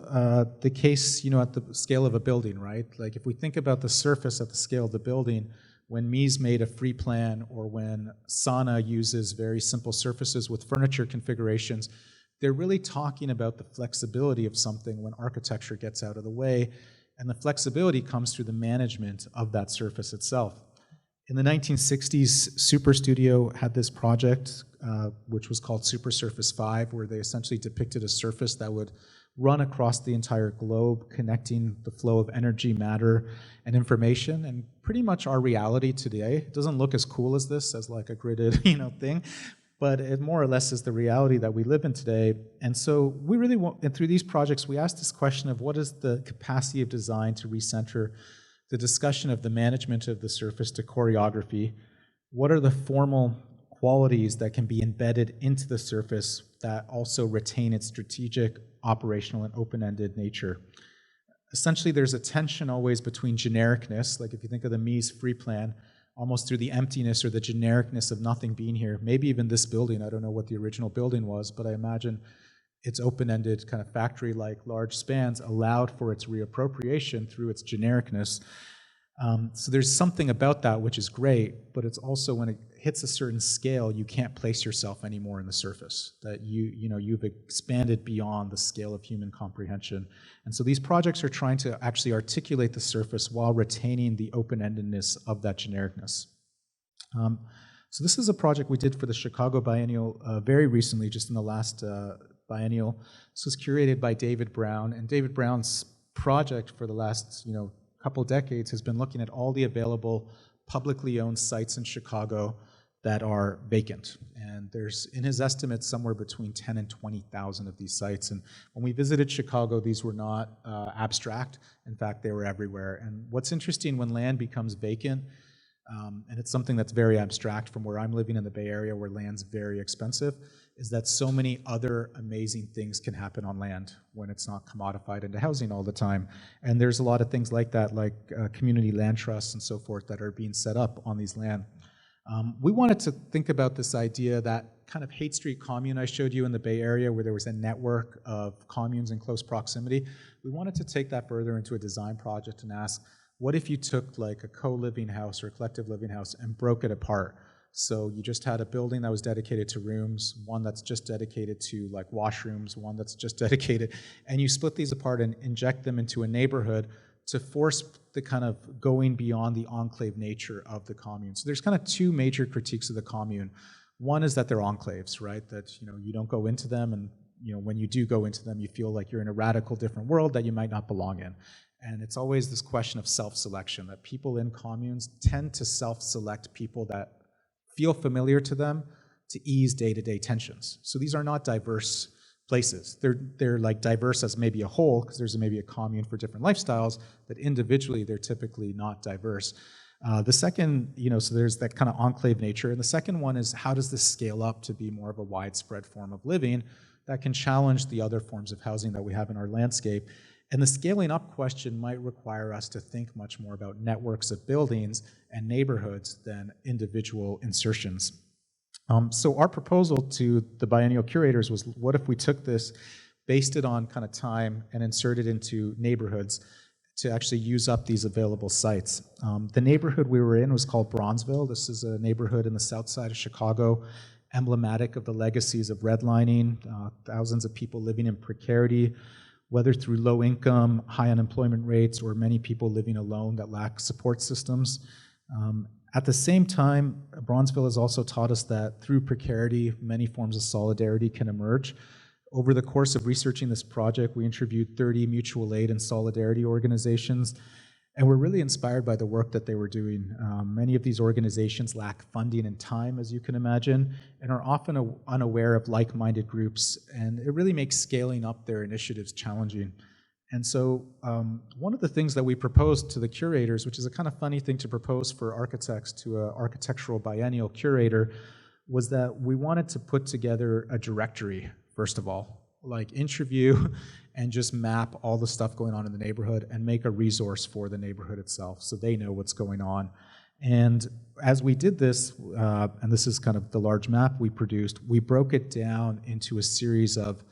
the case, at the scale of a building, right? Like, if we think about the surface at the scale of the building, when Mies made a free plan, or when Sana uses very simple surfaces with furniture configurations, they're really talking about the flexibility of something when architecture gets out of the way. And the flexibility comes through the management of that surface itself. In the 1960s, Super Studio had this project, which was called Super Surface 5, where they essentially depicted a surface that would run across the entire globe, connecting the flow of energy, matter, and information. And pretty much our reality today, it doesn't look as cool as this, as like a gridded thing, but it more or less is the reality that we live in today. And so we really want, and through these projects, we asked this question of what is the capacity of design to recenter the discussion of the management of the surface to choreography. What are the formal qualities that can be embedded into the surface that also retain its strategic, operational, and open-ended nature? Essentially, there's a tension always between genericness, like if you think of the Mies free plan, almost through the emptiness or the genericness of nothing being here. Maybe even this building, I don't know what the original building was, but I imagine its open-ended kind of factory-like large spans allowed for its reappropriation through its genericness. So there's something about that which is great, but it's also when it hits a certain scale, you can't place yourself anymore in the surface, that you've expanded beyond the scale of human comprehension. And so these projects are trying to actually articulate the surface while retaining the open-endedness of that genericness. So this is a project we did for the Chicago Biennial very recently, just in the last biennial. This was curated by David Brown, and David Brown's project for the last couple decades has been looking at all the available publicly owned sites in Chicago that are vacant. And there's, in his estimate, somewhere between 10 and 20,000 of these sites. And when we visited Chicago, these were not abstract. In fact, they were everywhere. And what's interesting when land becomes vacant, and it's something that's very abstract from where I'm living in the Bay Area, where land's very expensive, is that so many other amazing things can happen on land when it's not commodified into housing all the time. And there's a lot of things like that, like community land trusts and so forth that are being set up on these land. We wanted to think about this idea, that kind of Haight Street commune I showed you in the Bay Area, where there was a network of communes in close proximity. We wanted to take that further into a design project and ask, what if you took like a co-living house or a collective living house and broke it apart? So you just had a building that was dedicated to rooms, one that's just dedicated to like washrooms, one that's just dedicated, and you split these apart and inject them into a neighborhood to force the kind of going beyond the enclave nature of the commune. So there's kind of two major critiques of the commune. One is that they're enclaves, right? That you don't go into them, and when you do go into them, you feel like you're in a radical different world that you might not belong in. And it's always this question of self-selection, that people in communes tend to self-select people that feel familiar to them to ease day-to-day tensions. So these are not diverse places. They're like diverse as maybe a whole, because there's maybe a commune for different lifestyles, but individually they're typically not diverse. The second, so there's that kind of enclave nature. And the second one is, how does this scale up to be more of a widespread form of living that can challenge the other forms of housing that we have in our landscape? And the scaling up question might require us to think much more about networks of buildings and neighborhoods than individual insertions. So our proposal to the biennial curators was, what if we took this, based it on kind of time, and inserted into neighborhoods to actually use up these available sites. The neighborhood we were in was called Bronzeville. This is a neighborhood in the south side of Chicago, emblematic of the legacies of redlining, thousands of people living in precarity, whether through low income, high unemployment rates, or many people living alone that lack support systems. At the same time, Bronzeville has also taught us that through precarity, many forms of solidarity can emerge. Over the course of researching this project, we interviewed 30 mutual aid and solidarity organizations, and we're really inspired by the work that they were doing. Many of these organizations lack funding and time, as you can imagine, and are often unaware of like-minded groups, and it really makes scaling up their initiatives challenging. And so one of the things that we proposed to the curators, which is a kind of funny thing to propose for architects to an architectural biennial curator, was that we wanted to put together a directory, first of all, like interview and just map all the stuff going on in the neighborhood and make a resource for the neighborhood itself so they know what's going on. And as we did this, and this is kind of the large map we produced, we broke it down into a series of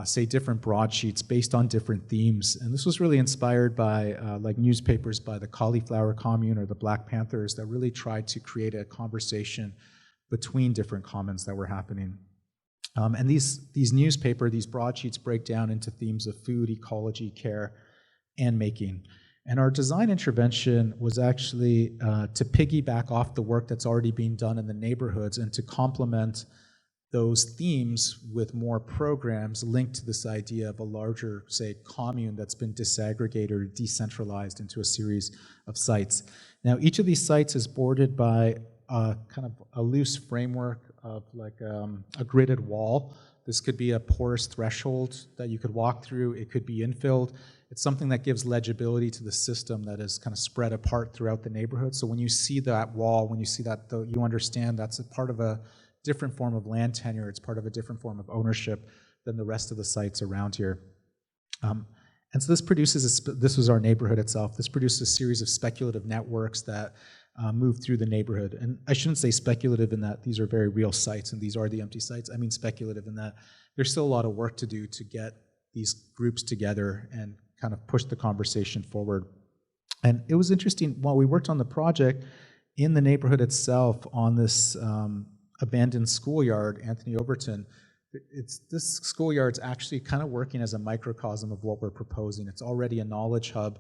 say different broadsheets based on different themes. And this was really inspired by like newspapers by the Cauliflower Commune or the Black Panthers that really tried to create a conversation between different commons that were happening. And these broadsheets break down into themes of food, ecology, care, and making. And our design intervention was actually to piggyback off the work that's already being done in the neighborhoods and to complement those themes with more programs linked to this idea of a larger, say, commune that's been disaggregated or decentralized into a series of sites. Now, each of these sites is bordered by kind of a loose framework of like a gridded wall. This could be a porous threshold that you could walk through. It could be infilled. It's something that gives legibility to the system that is kind of spread apart throughout the neighborhood. So when you see that wall, when you see that, you understand that's a part of a different form of land tenure. It's part of a different form of ownership than the rest of the sites around here. And so this produces, this was our neighborhood itself. This produced a series of speculative networks that move through the neighborhood. And I shouldn't say speculative in that these are very real sites and these are the empty sites. I mean speculative in that there's still a lot of work to do to get these groups together and kind of push the conversation forward. And it was interesting, while we worked on the project, in the neighborhood itself, on this abandoned schoolyard, Anthony Overton, this schoolyard's actually kind of working as a microcosm of what we're proposing. It's already a knowledge hub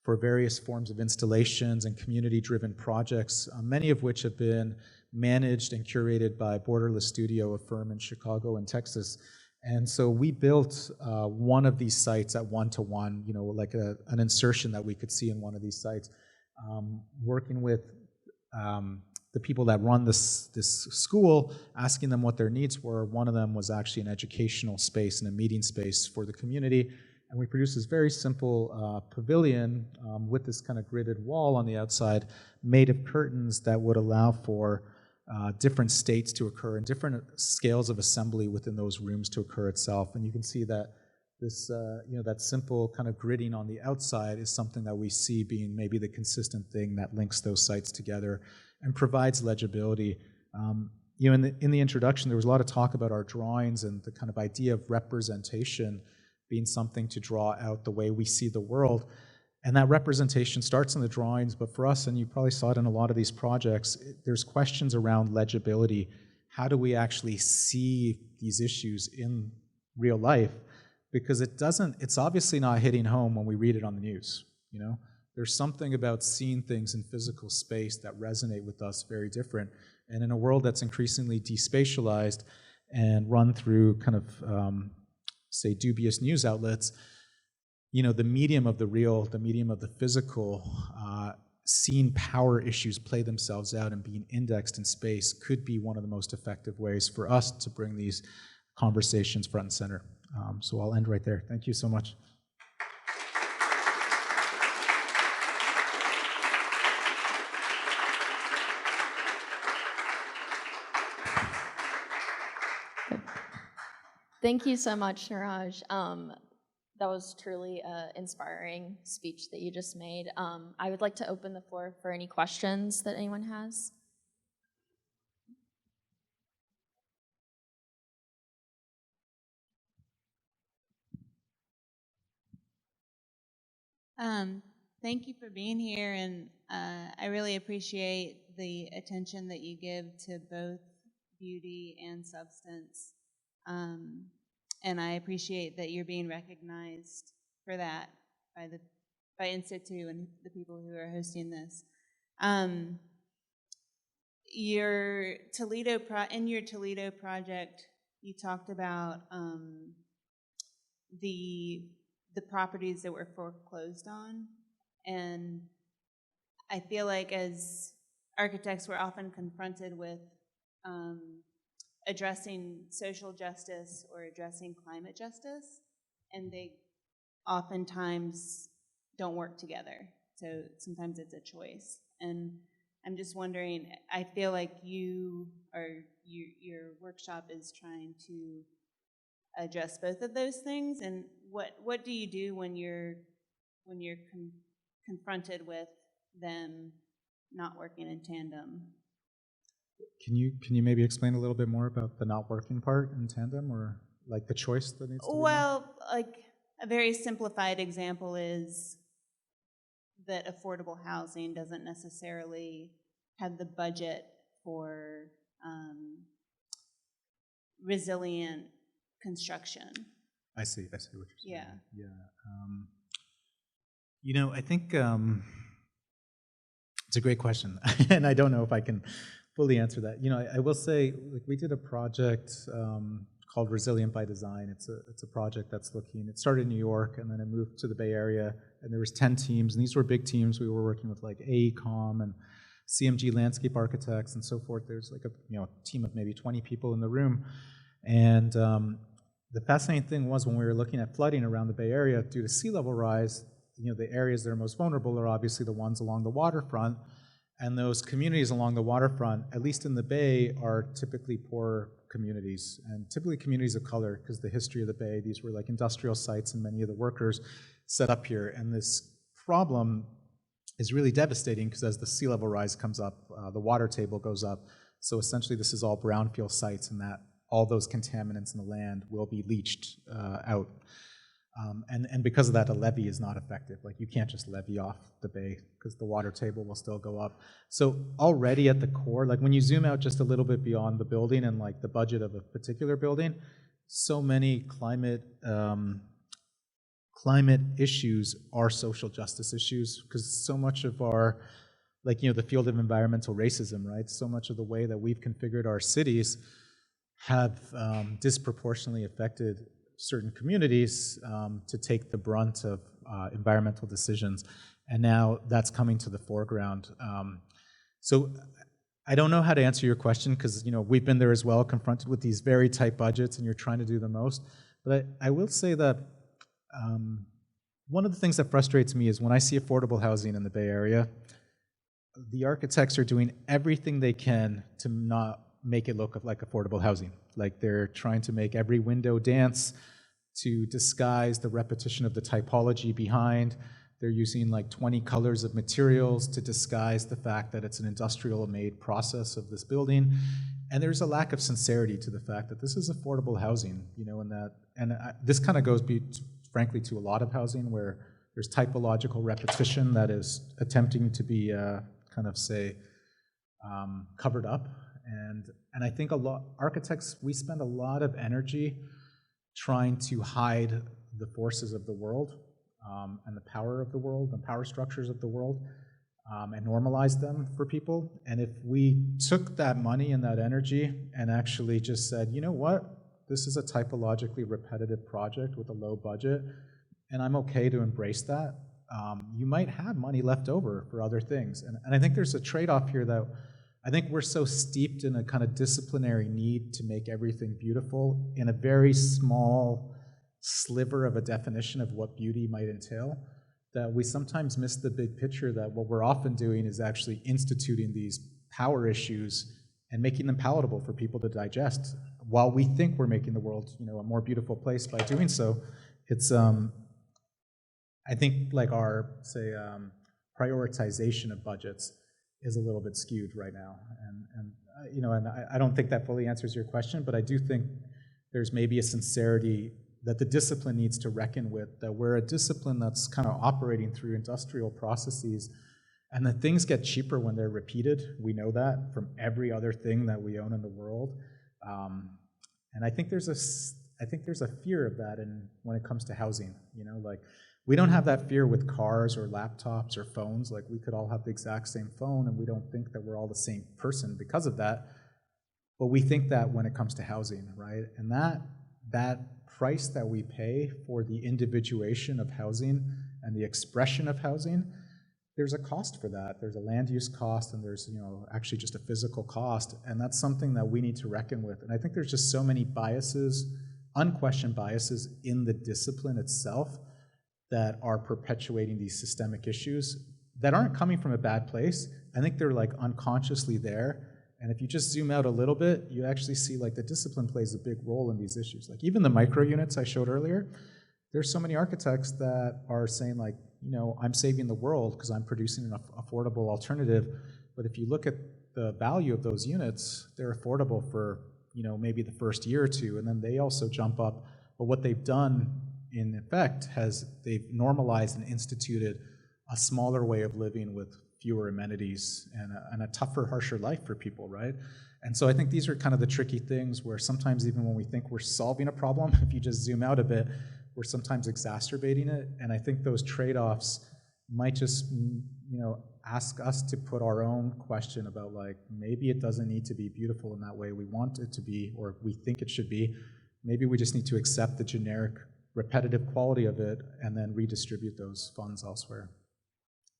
for various forms of installations and community-driven projects, many of which have been managed and curated by Borderless Studio, a firm in Chicago and Texas. And so we built one of these sites at one-to-one, like an insertion that we could see in one of these sites, working with the people that run this school, asking them what their needs were. One of them was actually an educational space and a meeting space for the community. And we produced this very simple pavilion with this kind of gridded wall on the outside, made of curtains that would allow for different states to occur and different scales of assembly within those rooms to occur itself. And you can see that this, that simple kind of gridding on the outside is something that we see being maybe the consistent thing that links those sites together and provides legibility. In the introduction, there was a lot of talk about our drawings and the kind of idea of representation being something to draw out the way we see the world. And that representation starts in the drawings, but for us, and you probably saw it in a lot of these projects, there's questions around legibility. How do we actually see these issues in real life? Because it's obviously not hitting home when we read it on the news, There's something about seeing things in physical space that resonate with us very different. And in a world that's increasingly despatialized and run through kind of, say, dubious news outlets, the medium of the real, the medium of the physical, seeing power issues play themselves out and being indexed in space could be one of the most effective ways for us to bring these conversations front and center. So I'll end right there. Thank you so much. Thank you so much, Niraj. That was truly an inspiring speech that you just made. I would like to open the floor for any questions that anyone has. Thank you for being here, and I really appreciate the attention that you give to both beauty and substance. And I appreciate that you're being recognized for that by Institute and the people who are hosting this. In your Toledo project, you talked about the properties that were foreclosed on, and I feel like as architects, we're often confronted with addressing social justice or addressing climate justice, and they oftentimes don't work together. So sometimes it's a choice. And I'm just wondering, I feel like your workshop is trying to address both of those things. And what do you do when you're confronted with them not working in tandem? Can you maybe explain a little bit more about the not working part in tandem, or like the choice that needs to be made? Well, like a very simplified example is that affordable housing doesn't necessarily have the budget for resilient construction. I see what you're saying. Yeah. Yeah. I think it's a great question, and I don't know if I can fully answer that. I will say, like, we did a project called Resilient by Design. It's a project that's looking. It started in New York, and then it moved to the Bay Area, and there was 10 teams, and these were big teams. We were working with like AECOM and CMG landscape architects and so forth. There's like a team of maybe 20 people in the room, and the fascinating thing was when we were looking at flooding around the Bay Area due to sea level rise, the areas that are most vulnerable are obviously the ones along the waterfront. And those communities along the waterfront, at least in the Bay, are typically poor communities, and typically communities of color, because the history of the Bay, these were like industrial sites and many of the workers set up here. And this problem is really devastating because as the sea level rise comes up, the water table goes up. So essentially this is all brownfield sites, and that all those contaminants in the land will be leached out. And because of that, the levee is not effective. Like, you can't just levee off the bay because the water table will still go up. So already at the core, like when you zoom out just a little bit beyond the building and like the budget of a particular building, so many climate issues are social justice issues, because so much of our, like, you know, the field of environmental racism, right? So much of the way that we've configured our cities have disproportionately affected certain communities to take the brunt of environmental decisions, and now that's coming to the foreground. So I don't know how to answer your question, because, you know, we've been there as well, confronted with these very tight budgets, and you're trying to do the most. But I will say that one of the things that frustrates me is when I see affordable housing in the Bay Area, the architects are doing everything they can to not make it look like affordable housing. Like, they're trying to make every window dance to disguise the repetition of the typology behind. They're using like 20 colors of materials to disguise the fact that it's an industrial-made process of this building. And there's a lack of sincerity to the fact that this is affordable housing, you know, this kind of goes, frankly, to a lot of housing where there's typological repetition that is attempting to be kind of, say, covered up. And I think architects, we spend a lot of energy trying to hide the forces of the world and the power of the world and power structures of the world and normalize them for people. And if we took that money and that energy and actually just said, you know what, this is a typologically repetitive project with a low budget, and I'm okay to embrace that, you might have money left over for other things. And I think there's a trade-off here that I think we're so steeped in a kind of disciplinary need to make everything beautiful in a very small sliver of a definition of what beauty might entail, that we sometimes miss the big picture, that what we're often doing is actually instituting these power issues and making them palatable for people to digest. While we think we're making the world, you know, a more beautiful place by doing so, it's I think like our, say, prioritization of budgets is a little bit skewed right now. And you know, and I don't think that fully answers your question, but I do think there's maybe a sincerity that the discipline needs to reckon with, that we're a discipline that's kind of operating through industrial processes, and that things get cheaper when they're repeated. We know that from every other thing that we own in the world. And I think there's a fear of that when it comes to housing. You know, like, we don't have that fear with cars or laptops or phones. Like, we could all have the exact same phone, and we don't think that we're all the same person because of that. But we think that when it comes to housing, right? And that price that we pay for the individuation of housing and the expression of housing, there's a cost for that. There's a land use cost, and there's, you know, actually just a physical cost, and that's something that we need to reckon with. And I think there's just so many biases, unquestioned biases in the discipline itself, that are perpetuating these systemic issues that aren't coming from a bad place. I think they're like unconsciously there. And if you just zoom out a little bit, you actually see like the discipline plays a big role in these issues. Like, even the micro units I showed earlier, there's so many architects that are saying, like, you know, I'm saving the world because I'm producing an affordable alternative. But if you look at the value of those units, they're affordable for, you know, maybe the first year or two, and then they also jump up. But what they've done in effect they've normalized and instituted a smaller way of living with fewer amenities and a tougher, harsher life for people, right? And so I think these are kind of the tricky things where sometimes, even when we think we're solving a problem, if you just zoom out a bit, we're sometimes exacerbating it. And I think those trade-offs might just, you know, ask us to put our own question about, like, maybe it doesn't need to be beautiful in that way we want it to be, or we think it should be. Maybe we just need to accept the generic repetitive quality of it and then redistribute those funds elsewhere.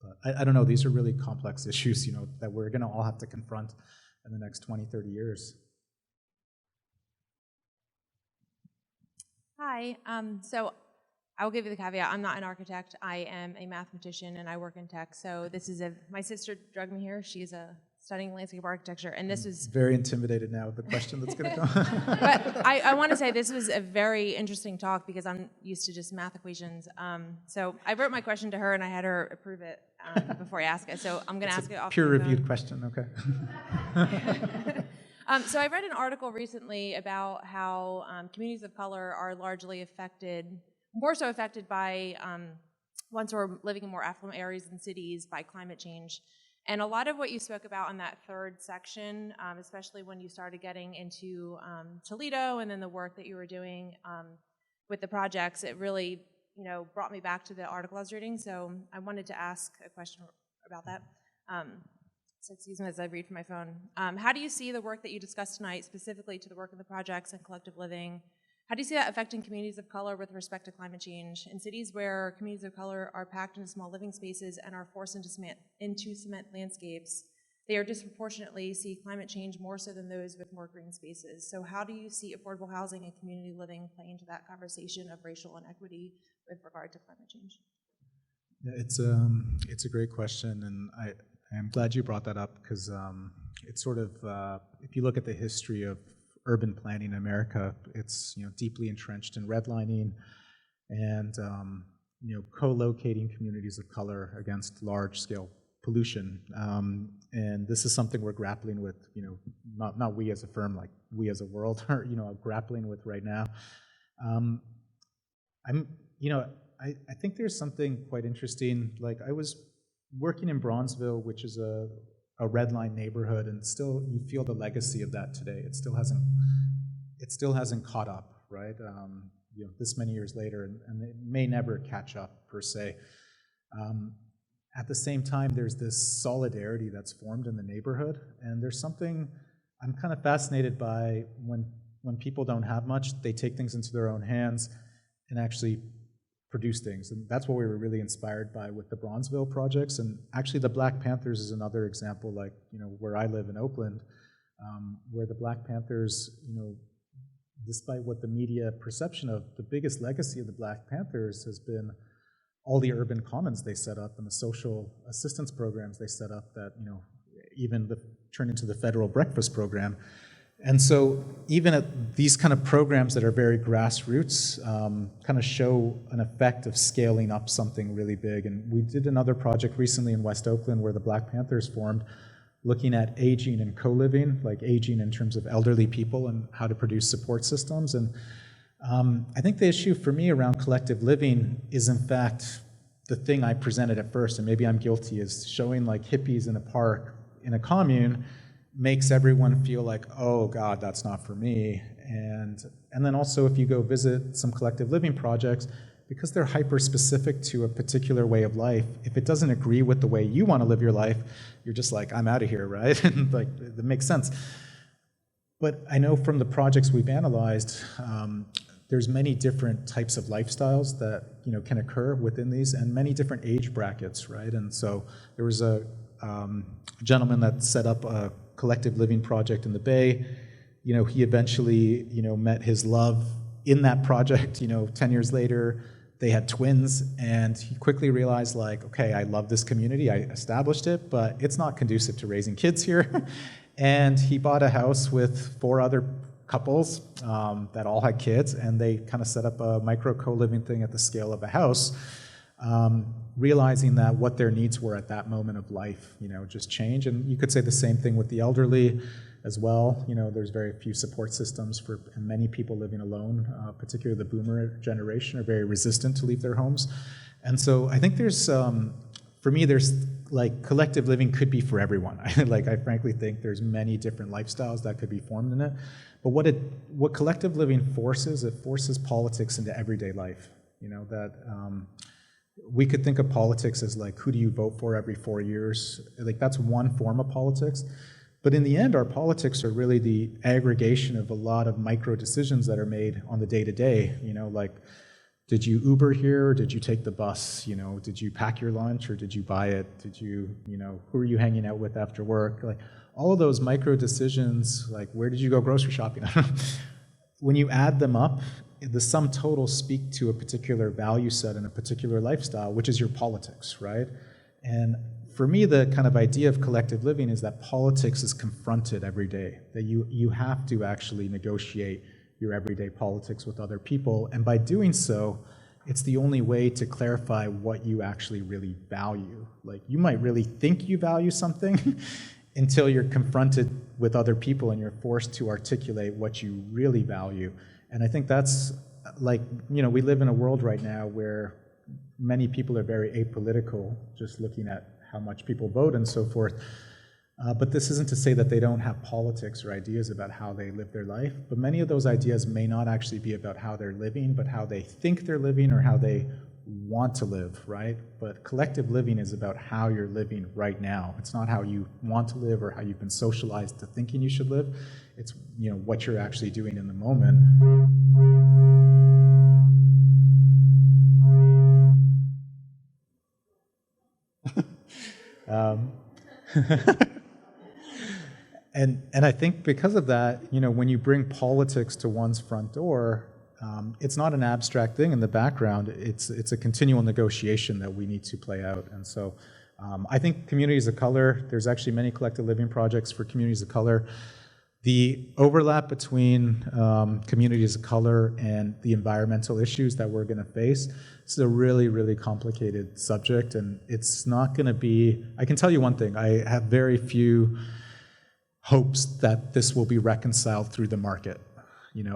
But I don't know, these are really complex issues, you know, that we're gonna all have to confront in the next 20, 30 years. Hi, so I will give you the caveat. I'm not an architect. I am a mathematician and I work in tech. So this is my sister drugged me here. She's studying landscape architecture, and this was very intimidated now with the question that's going to come. But I want to say this was a very interesting talk because I'm used to just math equations. So I wrote my question to her and I had her approve it before I ask it. So I'm going to ask it off peer-reviewed question, okay. So I read an article recently about how communities of color are largely affected more so affected by, ones who are living in more affluent areas and cities by climate change. And a lot of what you spoke about in that third section, especially when you started getting into Toledo and then the work that you were doing with the projects, it really, brought me back to the article I was reading. So I wanted to ask a question about that. So excuse me as I read from my phone. How do you see the work that you discussed tonight, specifically to the work of the projects and collective living? How do you see that affecting communities of color with respect to climate change? In cities where communities of color are packed into small living spaces and are forced into cement landscapes, they are disproportionately see climate change more so than those with more green spaces. So how do you see affordable housing and community living play into that conversation of racial inequity with regard to climate change? Yeah, it's a great question, and I'm glad you brought that up because it's sort of, if you look at the history of urban planning in America, it's deeply entrenched in redlining and co-locating communities of color against large-scale pollution. And this is something we're grappling with. Not we as a firm, like we as a world are grappling with right now. I think there's something quite interesting. Like I was working in Bronzeville, which is a red line neighborhood, and still you feel the legacy of that today. It still hasn't caught up, right? This many years later, and it may never catch up per se. At the same time, there's this solidarity that's formed in the neighborhood, and there's something I'm kind of fascinated by when people don't have much, they take things into their own hands and actually produce things. And that's what we were really inspired by with the Bronzeville projects. And actually the Black Panthers is another example, like, where I live in Oakland, where the Black Panthers, despite what the media perception of, the biggest legacy of the Black Panthers has been all the urban commons they set up and the social assistance programs they set up that, even turned into the federal breakfast program. And so even at these kind of programs that are very grassroots kind of show an effect of scaling up something really big. And we did another project recently in West Oakland where the Black Panthers formed, looking at aging and co-living, like aging in terms of elderly people and how to produce support systems. And I think the issue for me around collective living is in fact the thing I presented at first, and maybe I'm guilty, is showing like hippies in a park in a commune makes everyone feel like, oh God, that's not for me. And then also if you go visit some collective living projects, because they're hyper-specific to a particular way of life, if it doesn't agree with the way you want to live your life, you're just like, I'm out of here, right? And like, that makes sense. But I know from the projects we've analyzed, there's many different types of lifestyles that can occur within these, and many different age brackets, right? And so there was a gentleman that set up a collective living project in the Bay. He eventually, met his love in that project. 10 years later, they had twins, and he quickly realized, like, okay, I love this community, I established it, but it's not conducive to raising kids here. And he bought a house with 4 other couples that all had kids, and they kind of set up a micro co-living thing at the scale of a house, realizing that what their needs were at that moment of life, just change. And you could say the same thing with the elderly as well. There's very few support systems and many people living alone, particularly the boomer generation, are very resistant to leave their homes. And so I think there's, for me, there's like collective living could be for everyone. I frankly think there's many different lifestyles that could be formed in it. But what collective living forces, it forces politics into everyday life. That we could think of politics as like, who do you vote for every 4 years? Like that's one form of politics. But in the end, our politics are really the aggregation of a lot of micro decisions that are made on the day-to-day. Like, did you Uber here, or did you take the bus? Did you pack your lunch, or did you buy it? Did you, who are you hanging out with after work? Like, all of those micro decisions, like, where did you go grocery shopping? When you add them up, the sum total speak to a particular value set and a particular lifestyle, which is your politics, right? And for me, the kind of idea of collective living is that politics is confronted every day, that you have to actually negotiate your everyday politics with other people, and by doing so, it's the only way to clarify what you actually really value. Like, you might really think you value something until you're confronted with other people and you're forced to articulate what you really value. And I think that's like, we live in a world right now where many people are very apolitical, just looking at how much people vote and so forth. But this isn't to say that they don't have politics or ideas about how they live their life, but many of those ideas may not actually be about how they're living, but how they think they're living or how they want to live, right? But collective living is about how you're living right now. It's not how you want to live or how you've been socialized to thinking you should live. It's what you're actually doing in the moment. And I think because of that, when you bring politics to one's front door, it's not an abstract thing in the background. It's a continual negotiation that we need to play out. And so I think communities of color, there's actually many collective living projects for communities of color. The overlap between communities of color and the environmental issues that we're going to face is a really, really complicated subject, and it's not going to be, I can tell you one thing, I have very few hopes that this will be reconciled through the market.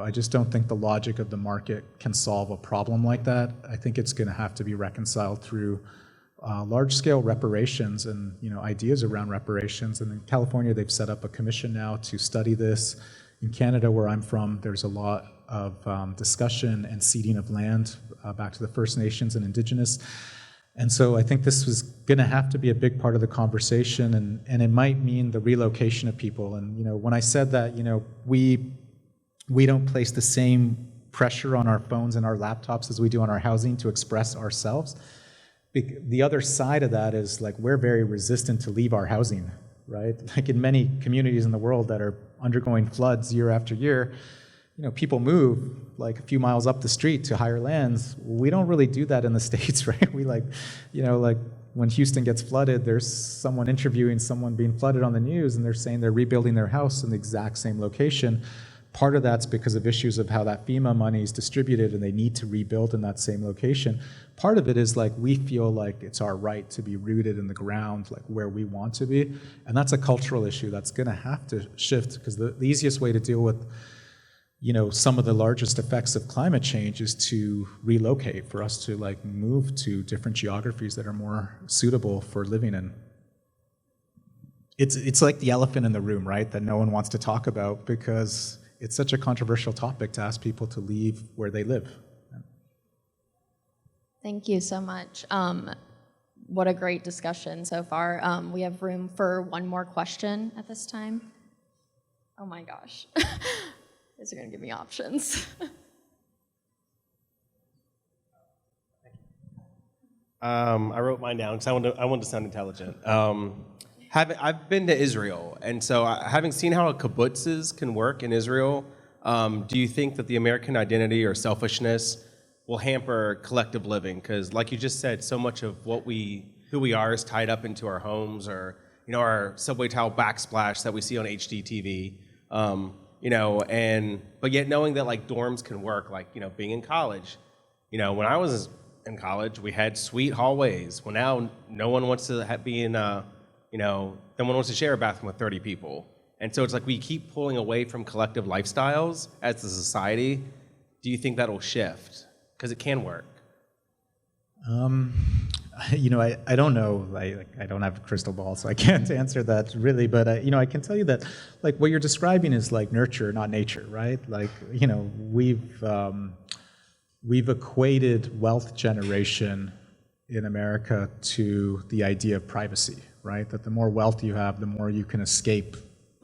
I just don't think the logic of the market can solve a problem like that. I think it's going to have to be reconciled through large-scale reparations and ideas around reparations. And in California, they've set up a commission now to study this. In Canada, where I'm from, there's a lot of discussion and ceding of land back to the First Nations and Indigenous. And so I think this was going to have to be a big part of the conversation, and it might mean the relocation of people. And when I said that, we don't place the same pressure on our phones and our laptops as we do on our housing to express ourselves. The other side of that is like we're very resistant to leave our housing, right? Like in many communities in the world that are undergoing floods year after year, people move like a few miles up the street to higher lands. We don't really do that in the States, right? We like when Houston gets flooded, there's someone interviewing someone being flooded on the news, and they're saying they're rebuilding their house in the exact same location. Part of that's because of issues of how that FEMA money is distributed and they need to rebuild in that same location. Part of it is like we feel like it's our right to be rooted in the ground, like where we want to be. And that's a cultural issue that's going to have to shift, because the easiest way to deal with some of the largest effects of climate change is to relocate, for us to like move to different geographies that are more suitable for living in. It's like the elephant in the room, right? That no one wants to talk about because it's such a controversial topic to ask people to leave where they live. Thank you so much. What a great discussion so far. We have room for one more question at this time. Oh my gosh. These are going to give me options. I wrote mine down because I want to sound intelligent. I've been to Israel, and so having seen how kibbutzes can work in Israel, do you think that the American identity or selfishness will hamper collective living? Because, like you just said, so much of who we are is tied up into our homes, or our subway tile backsplash that we see on HDTV. But yet knowing that like dorms can work, like being in college. When I was in college, we had suite hallways. Well, now no one wants to be in no one wants to share a bathroom with 30 people. And so it's like we keep pulling away from collective lifestyles as a society. Do you think that'll shift? Because it can work. I don't know. I don't have a crystal ball, so I can't answer that really. But I can tell you that like what you're describing is like nurture, not nature, right? Like we've equated wealth generation in America to the idea of privacy, right? That the more wealth you have, the more you can escape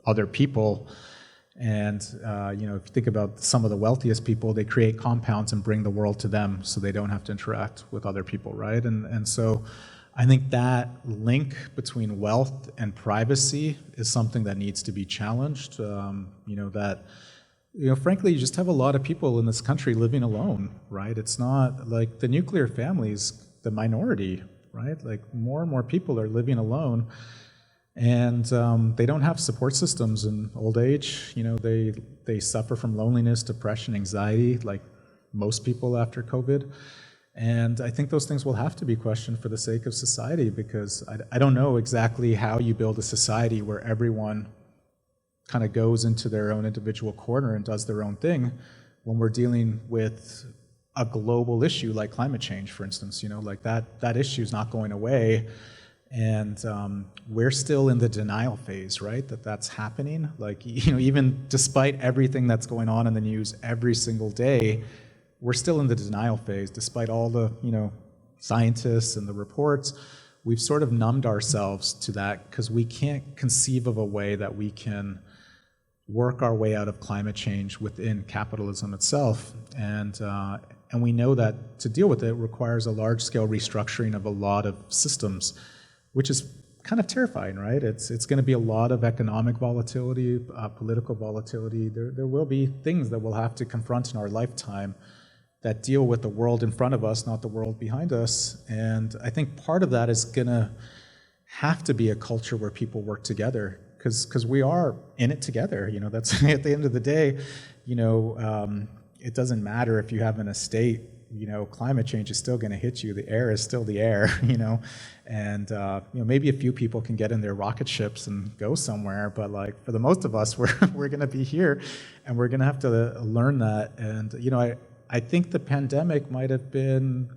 other people. And if you think about some of the wealthiest people, they create compounds and bring the world to them so they don't have to interact with other people, right? And so I think that link between wealth and privacy is something that needs to be challenged. Frankly, you just have a lot of people in this country living alone, right? It's not like the nuclear family is the minority, right? Like more and more people are living alone, and they don't have support systems in old age. They suffer from loneliness, depression, anxiety, like most people after COVID. And I think those things will have to be questioned for the sake of society, because I don't know exactly how you build a society where everyone kind of goes into their own individual corner and does their own thing, when we're dealing with a global issue like climate change, for instance, like that issue is not going away. And we're still in the denial phase, right? That's happening. Like, even despite everything that's going on in the news every single day, we're still in the denial phase, despite all the, scientists and the reports. We've sort of numbed ourselves to that because we can't conceive of a way that we can work our way out of climate change within capitalism itself. And we know that to deal with it requires a large-scale restructuring of a lot of systems, which is kind of terrifying, right? It's going to be a lot of economic volatility, political volatility. There will be things that we'll have to confront in our lifetime that deal with the world in front of us, not the world behind us. And I think part of that is going to have to be a culture where people work together, because we are in it together. That's at the end of the day. It doesn't matter if you have an estate. Climate change is still going to hit you. The air is still the air. And maybe a few people can get in their rocket ships and go somewhere, but like for the most of us, we're going to be here, and we're going to have to learn that. And I think the pandemic might have been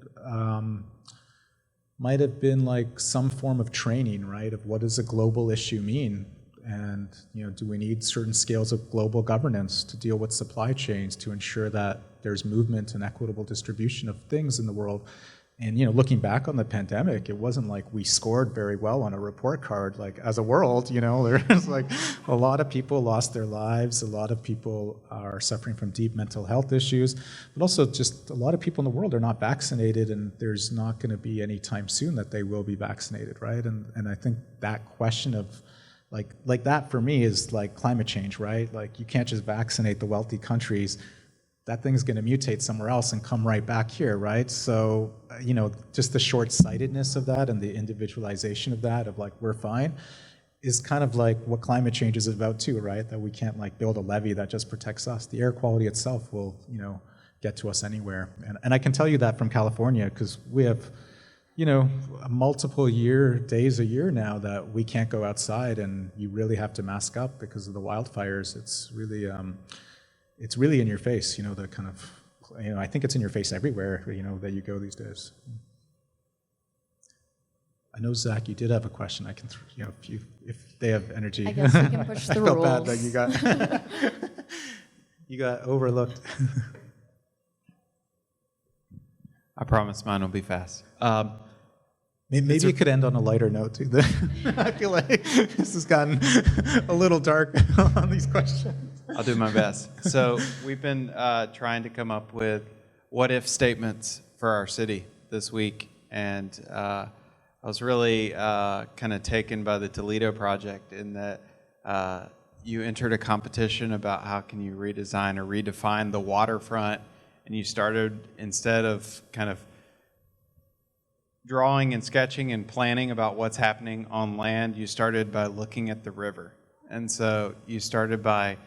like some form of training, right? Of what does a global issue mean? And do we need certain scales of global governance to deal with supply chains to ensure that there's movement and equitable distribution of things in the world? And looking back on the pandemic, it wasn't like we scored very well on a report card. Like as a world, there's like a lot of people lost their lives. A lot of people are suffering from deep mental health issues, but also just a lot of people in the world are not vaccinated, and there's not going to be any time soon that they will be vaccinated, right? And I think that question of like that for me is like climate change, right? Like you can't just vaccinate the wealthy countries. That thing's going to mutate somewhere else and come right back here, right? So, just the short-sightedness of that and the individualization of that, of like, we're fine, is kind of like what climate change is about too, right? That we can't like build a levee that just protects us. The air quality itself will, get to us anywhere. And I can tell you that from California, because we have, multiple days a year now that we can't go outside, and you really have to mask up because of the wildfires. It's really in your face, the kind of, I think it's in your face everywhere, that you go these days. I know, Zach, you did have a question. I can, if they have energy. I guess we can push the I felt rules. bad that you got overlooked. I promise mine will be fast. Maybe you could end on a lighter note, too. I feel like this has gotten a little dark on these questions. I'll do my best. So we've been trying to come up with what-if statements for our city this week, and I was really kind of taken by the Toledo project in that you entered a competition about how can you redesign or redefine the waterfront, and you started, instead of kind of drawing and sketching and planning about what's happening on land, you started by looking at the river. And so you started by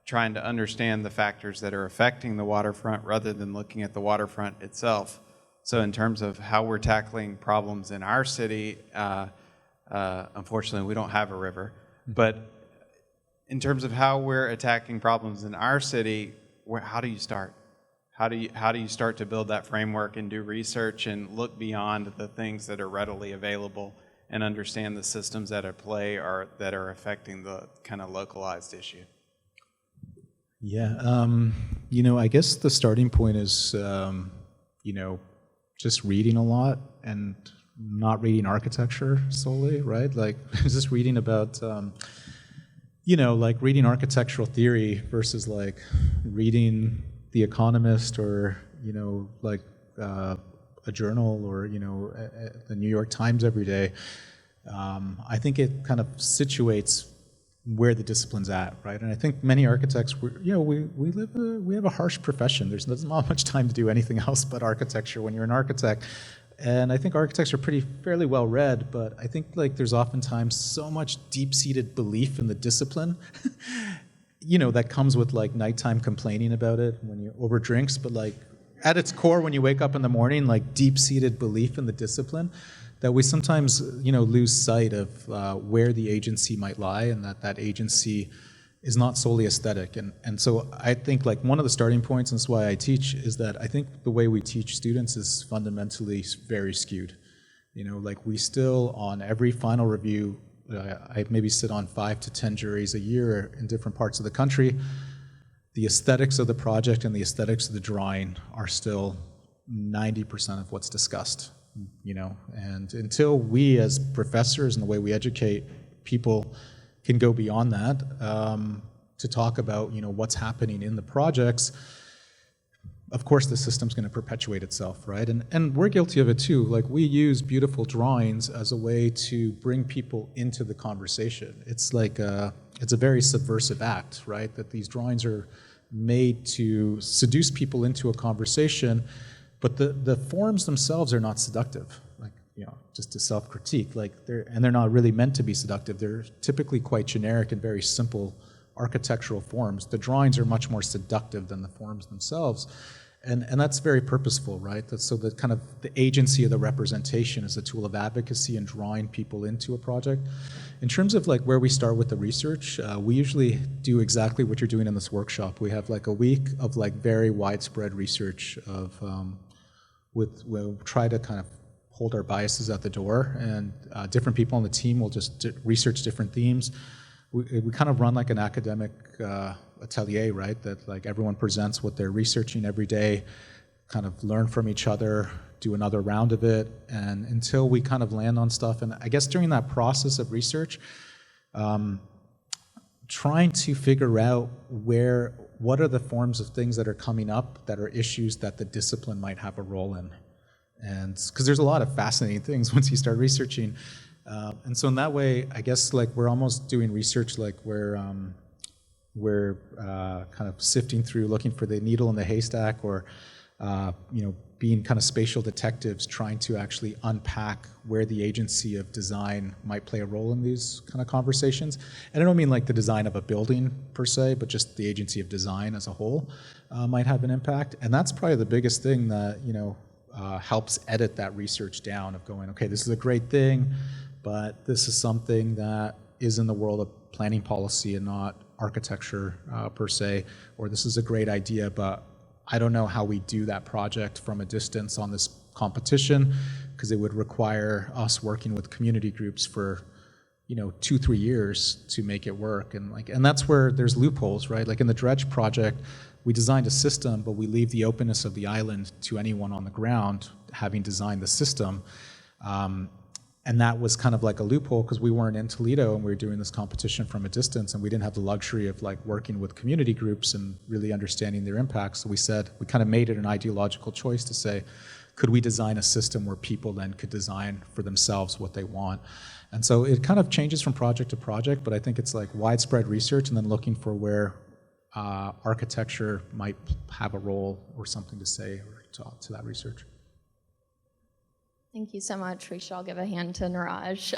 trying to understand the factors that are affecting the waterfront rather than looking at the waterfront itself. So in terms of how we're tackling problems in our city, unfortunately we don't have a river, but in terms of how we're attacking problems in our city, how do you start? How do you start to build that framework and do research and look beyond the things that are readily available and understand the systems that are at play or that are affecting the kind of localized issue? Yeah, I guess the starting point is, just reading a lot and not reading architecture solely, right? Like just reading about, like reading architectural theory versus like reading The Economist or, like a journal or, the New York Times every day. I think it kind of situates where the discipline's at, right? And I think many architects, we have a harsh profession. There's not much time to do anything else but architecture when you're an architect. And I think architects are fairly well read, but I think like there's oftentimes so much deep-seated belief in the discipline, that comes with like nighttime complaining about it when you over drinks, but like at its core, when you wake up in the morning, like deep-seated belief in the discipline, that we sometimes, lose sight of where the agency might lie, and that agency is not solely aesthetic. And so I think like one of the starting points, and that's why I teach, is that I think the way we teach students is fundamentally very skewed. You know, like we still, on every final review, I maybe sit on 5 to 10 juries a year in different parts of the country. The aesthetics of the project and the aesthetics of the drawing are still 90% of what's discussed, you know, and until we as professors and the way we educate people can go beyond that to talk about, you know, what's happening in the projects, of course the system's going to perpetuate itself, right? And we're guilty of it too. Like we use beautiful drawings as a way to bring people into the conversation. It's like it's a very subversive act, right? That these drawings are made to seduce people into a conversation, but the forms themselves are not seductive. Like, you know, just to self-critique, like they're not really meant to be seductive. They're typically quite generic and very simple architectural forms. The drawings are much more seductive than the forms themselves. And that's very purposeful, right? So the kind of the agency of the representation is a tool of advocacy and drawing people into a project. In terms of like where we start with the research, we usually do exactly what you're doing in this workshop. We have like a week of like very widespread research of, we'll try to kind of hold our biases at the door, and different people on the team will just research different themes. We kind of run like an academic atelier, right? That like everyone presents what they're researching every day, kind of learn from each other, do another round of it, and until we kind of land on stuff. And I guess during that process of research, trying to figure out what are the forms of things that are coming up that are issues that the discipline might have a role in. And because there's a lot of fascinating things once you start researching. And so in that way, I guess like we're almost doing research like we're kind of sifting through, looking for the needle in the haystack, or you know, being kind of spatial detectives, trying to actually unpack where the agency of design might play a role in these kind of conversations. And I don't mean like the design of a building per se, but just the agency of design as a whole might have an impact. And that's probably the biggest thing that, you know, helps edit that research down, of going, okay, this is a great thing, but this is something that is in the world of planning policy and not architecture per se, or this is a great idea, but I don't know how we do that project from a distance on this competition, because it would require us working with community groups for, you know, 2-3 years to make it work. And that's where there's loopholes, right? Like in the Dredge project, we designed a system, but we leave the openness of the island to anyone on the ground having designed the system. And that was kind of like a loophole because we weren't in Toledo and we were doing this competition from a distance, and we didn't have the luxury of like working with community groups and really understanding their impacts. So we said, we kind of made it an ideological choice to say, could we design a system where people then could design for themselves what they want? And so it kind of changes from project to project, but I think it's like widespread research and then looking for where architecture might have a role or something to say or to that research. Thank you so much. We should all give a hand to Niraj.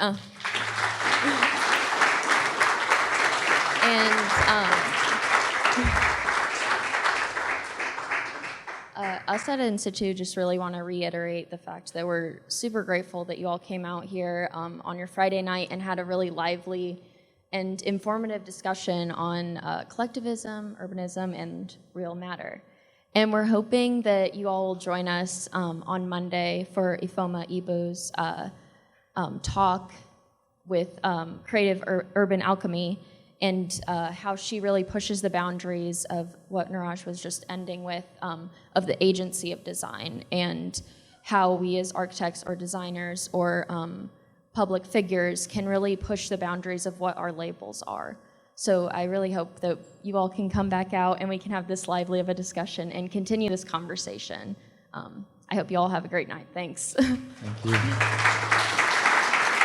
Us at Institute just really want to reiterate the fact that we're super grateful that you all came out here on your Friday night and had a really lively and informative discussion on collectivism, urbanism, and real matter. And we're hoping that you all will join us on Monday for Ifoma Ibu's talk with creative urban alchemy, and how she really pushes the boundaries of what Niraj was just ending with, of the agency of design, and how we as architects or designers or public figures can really push the boundaries of what our labels are. So I really hope that you all can come back out and we can have this lively of a discussion and continue this conversation. I hope you all have a great night. Thanks. Thank you.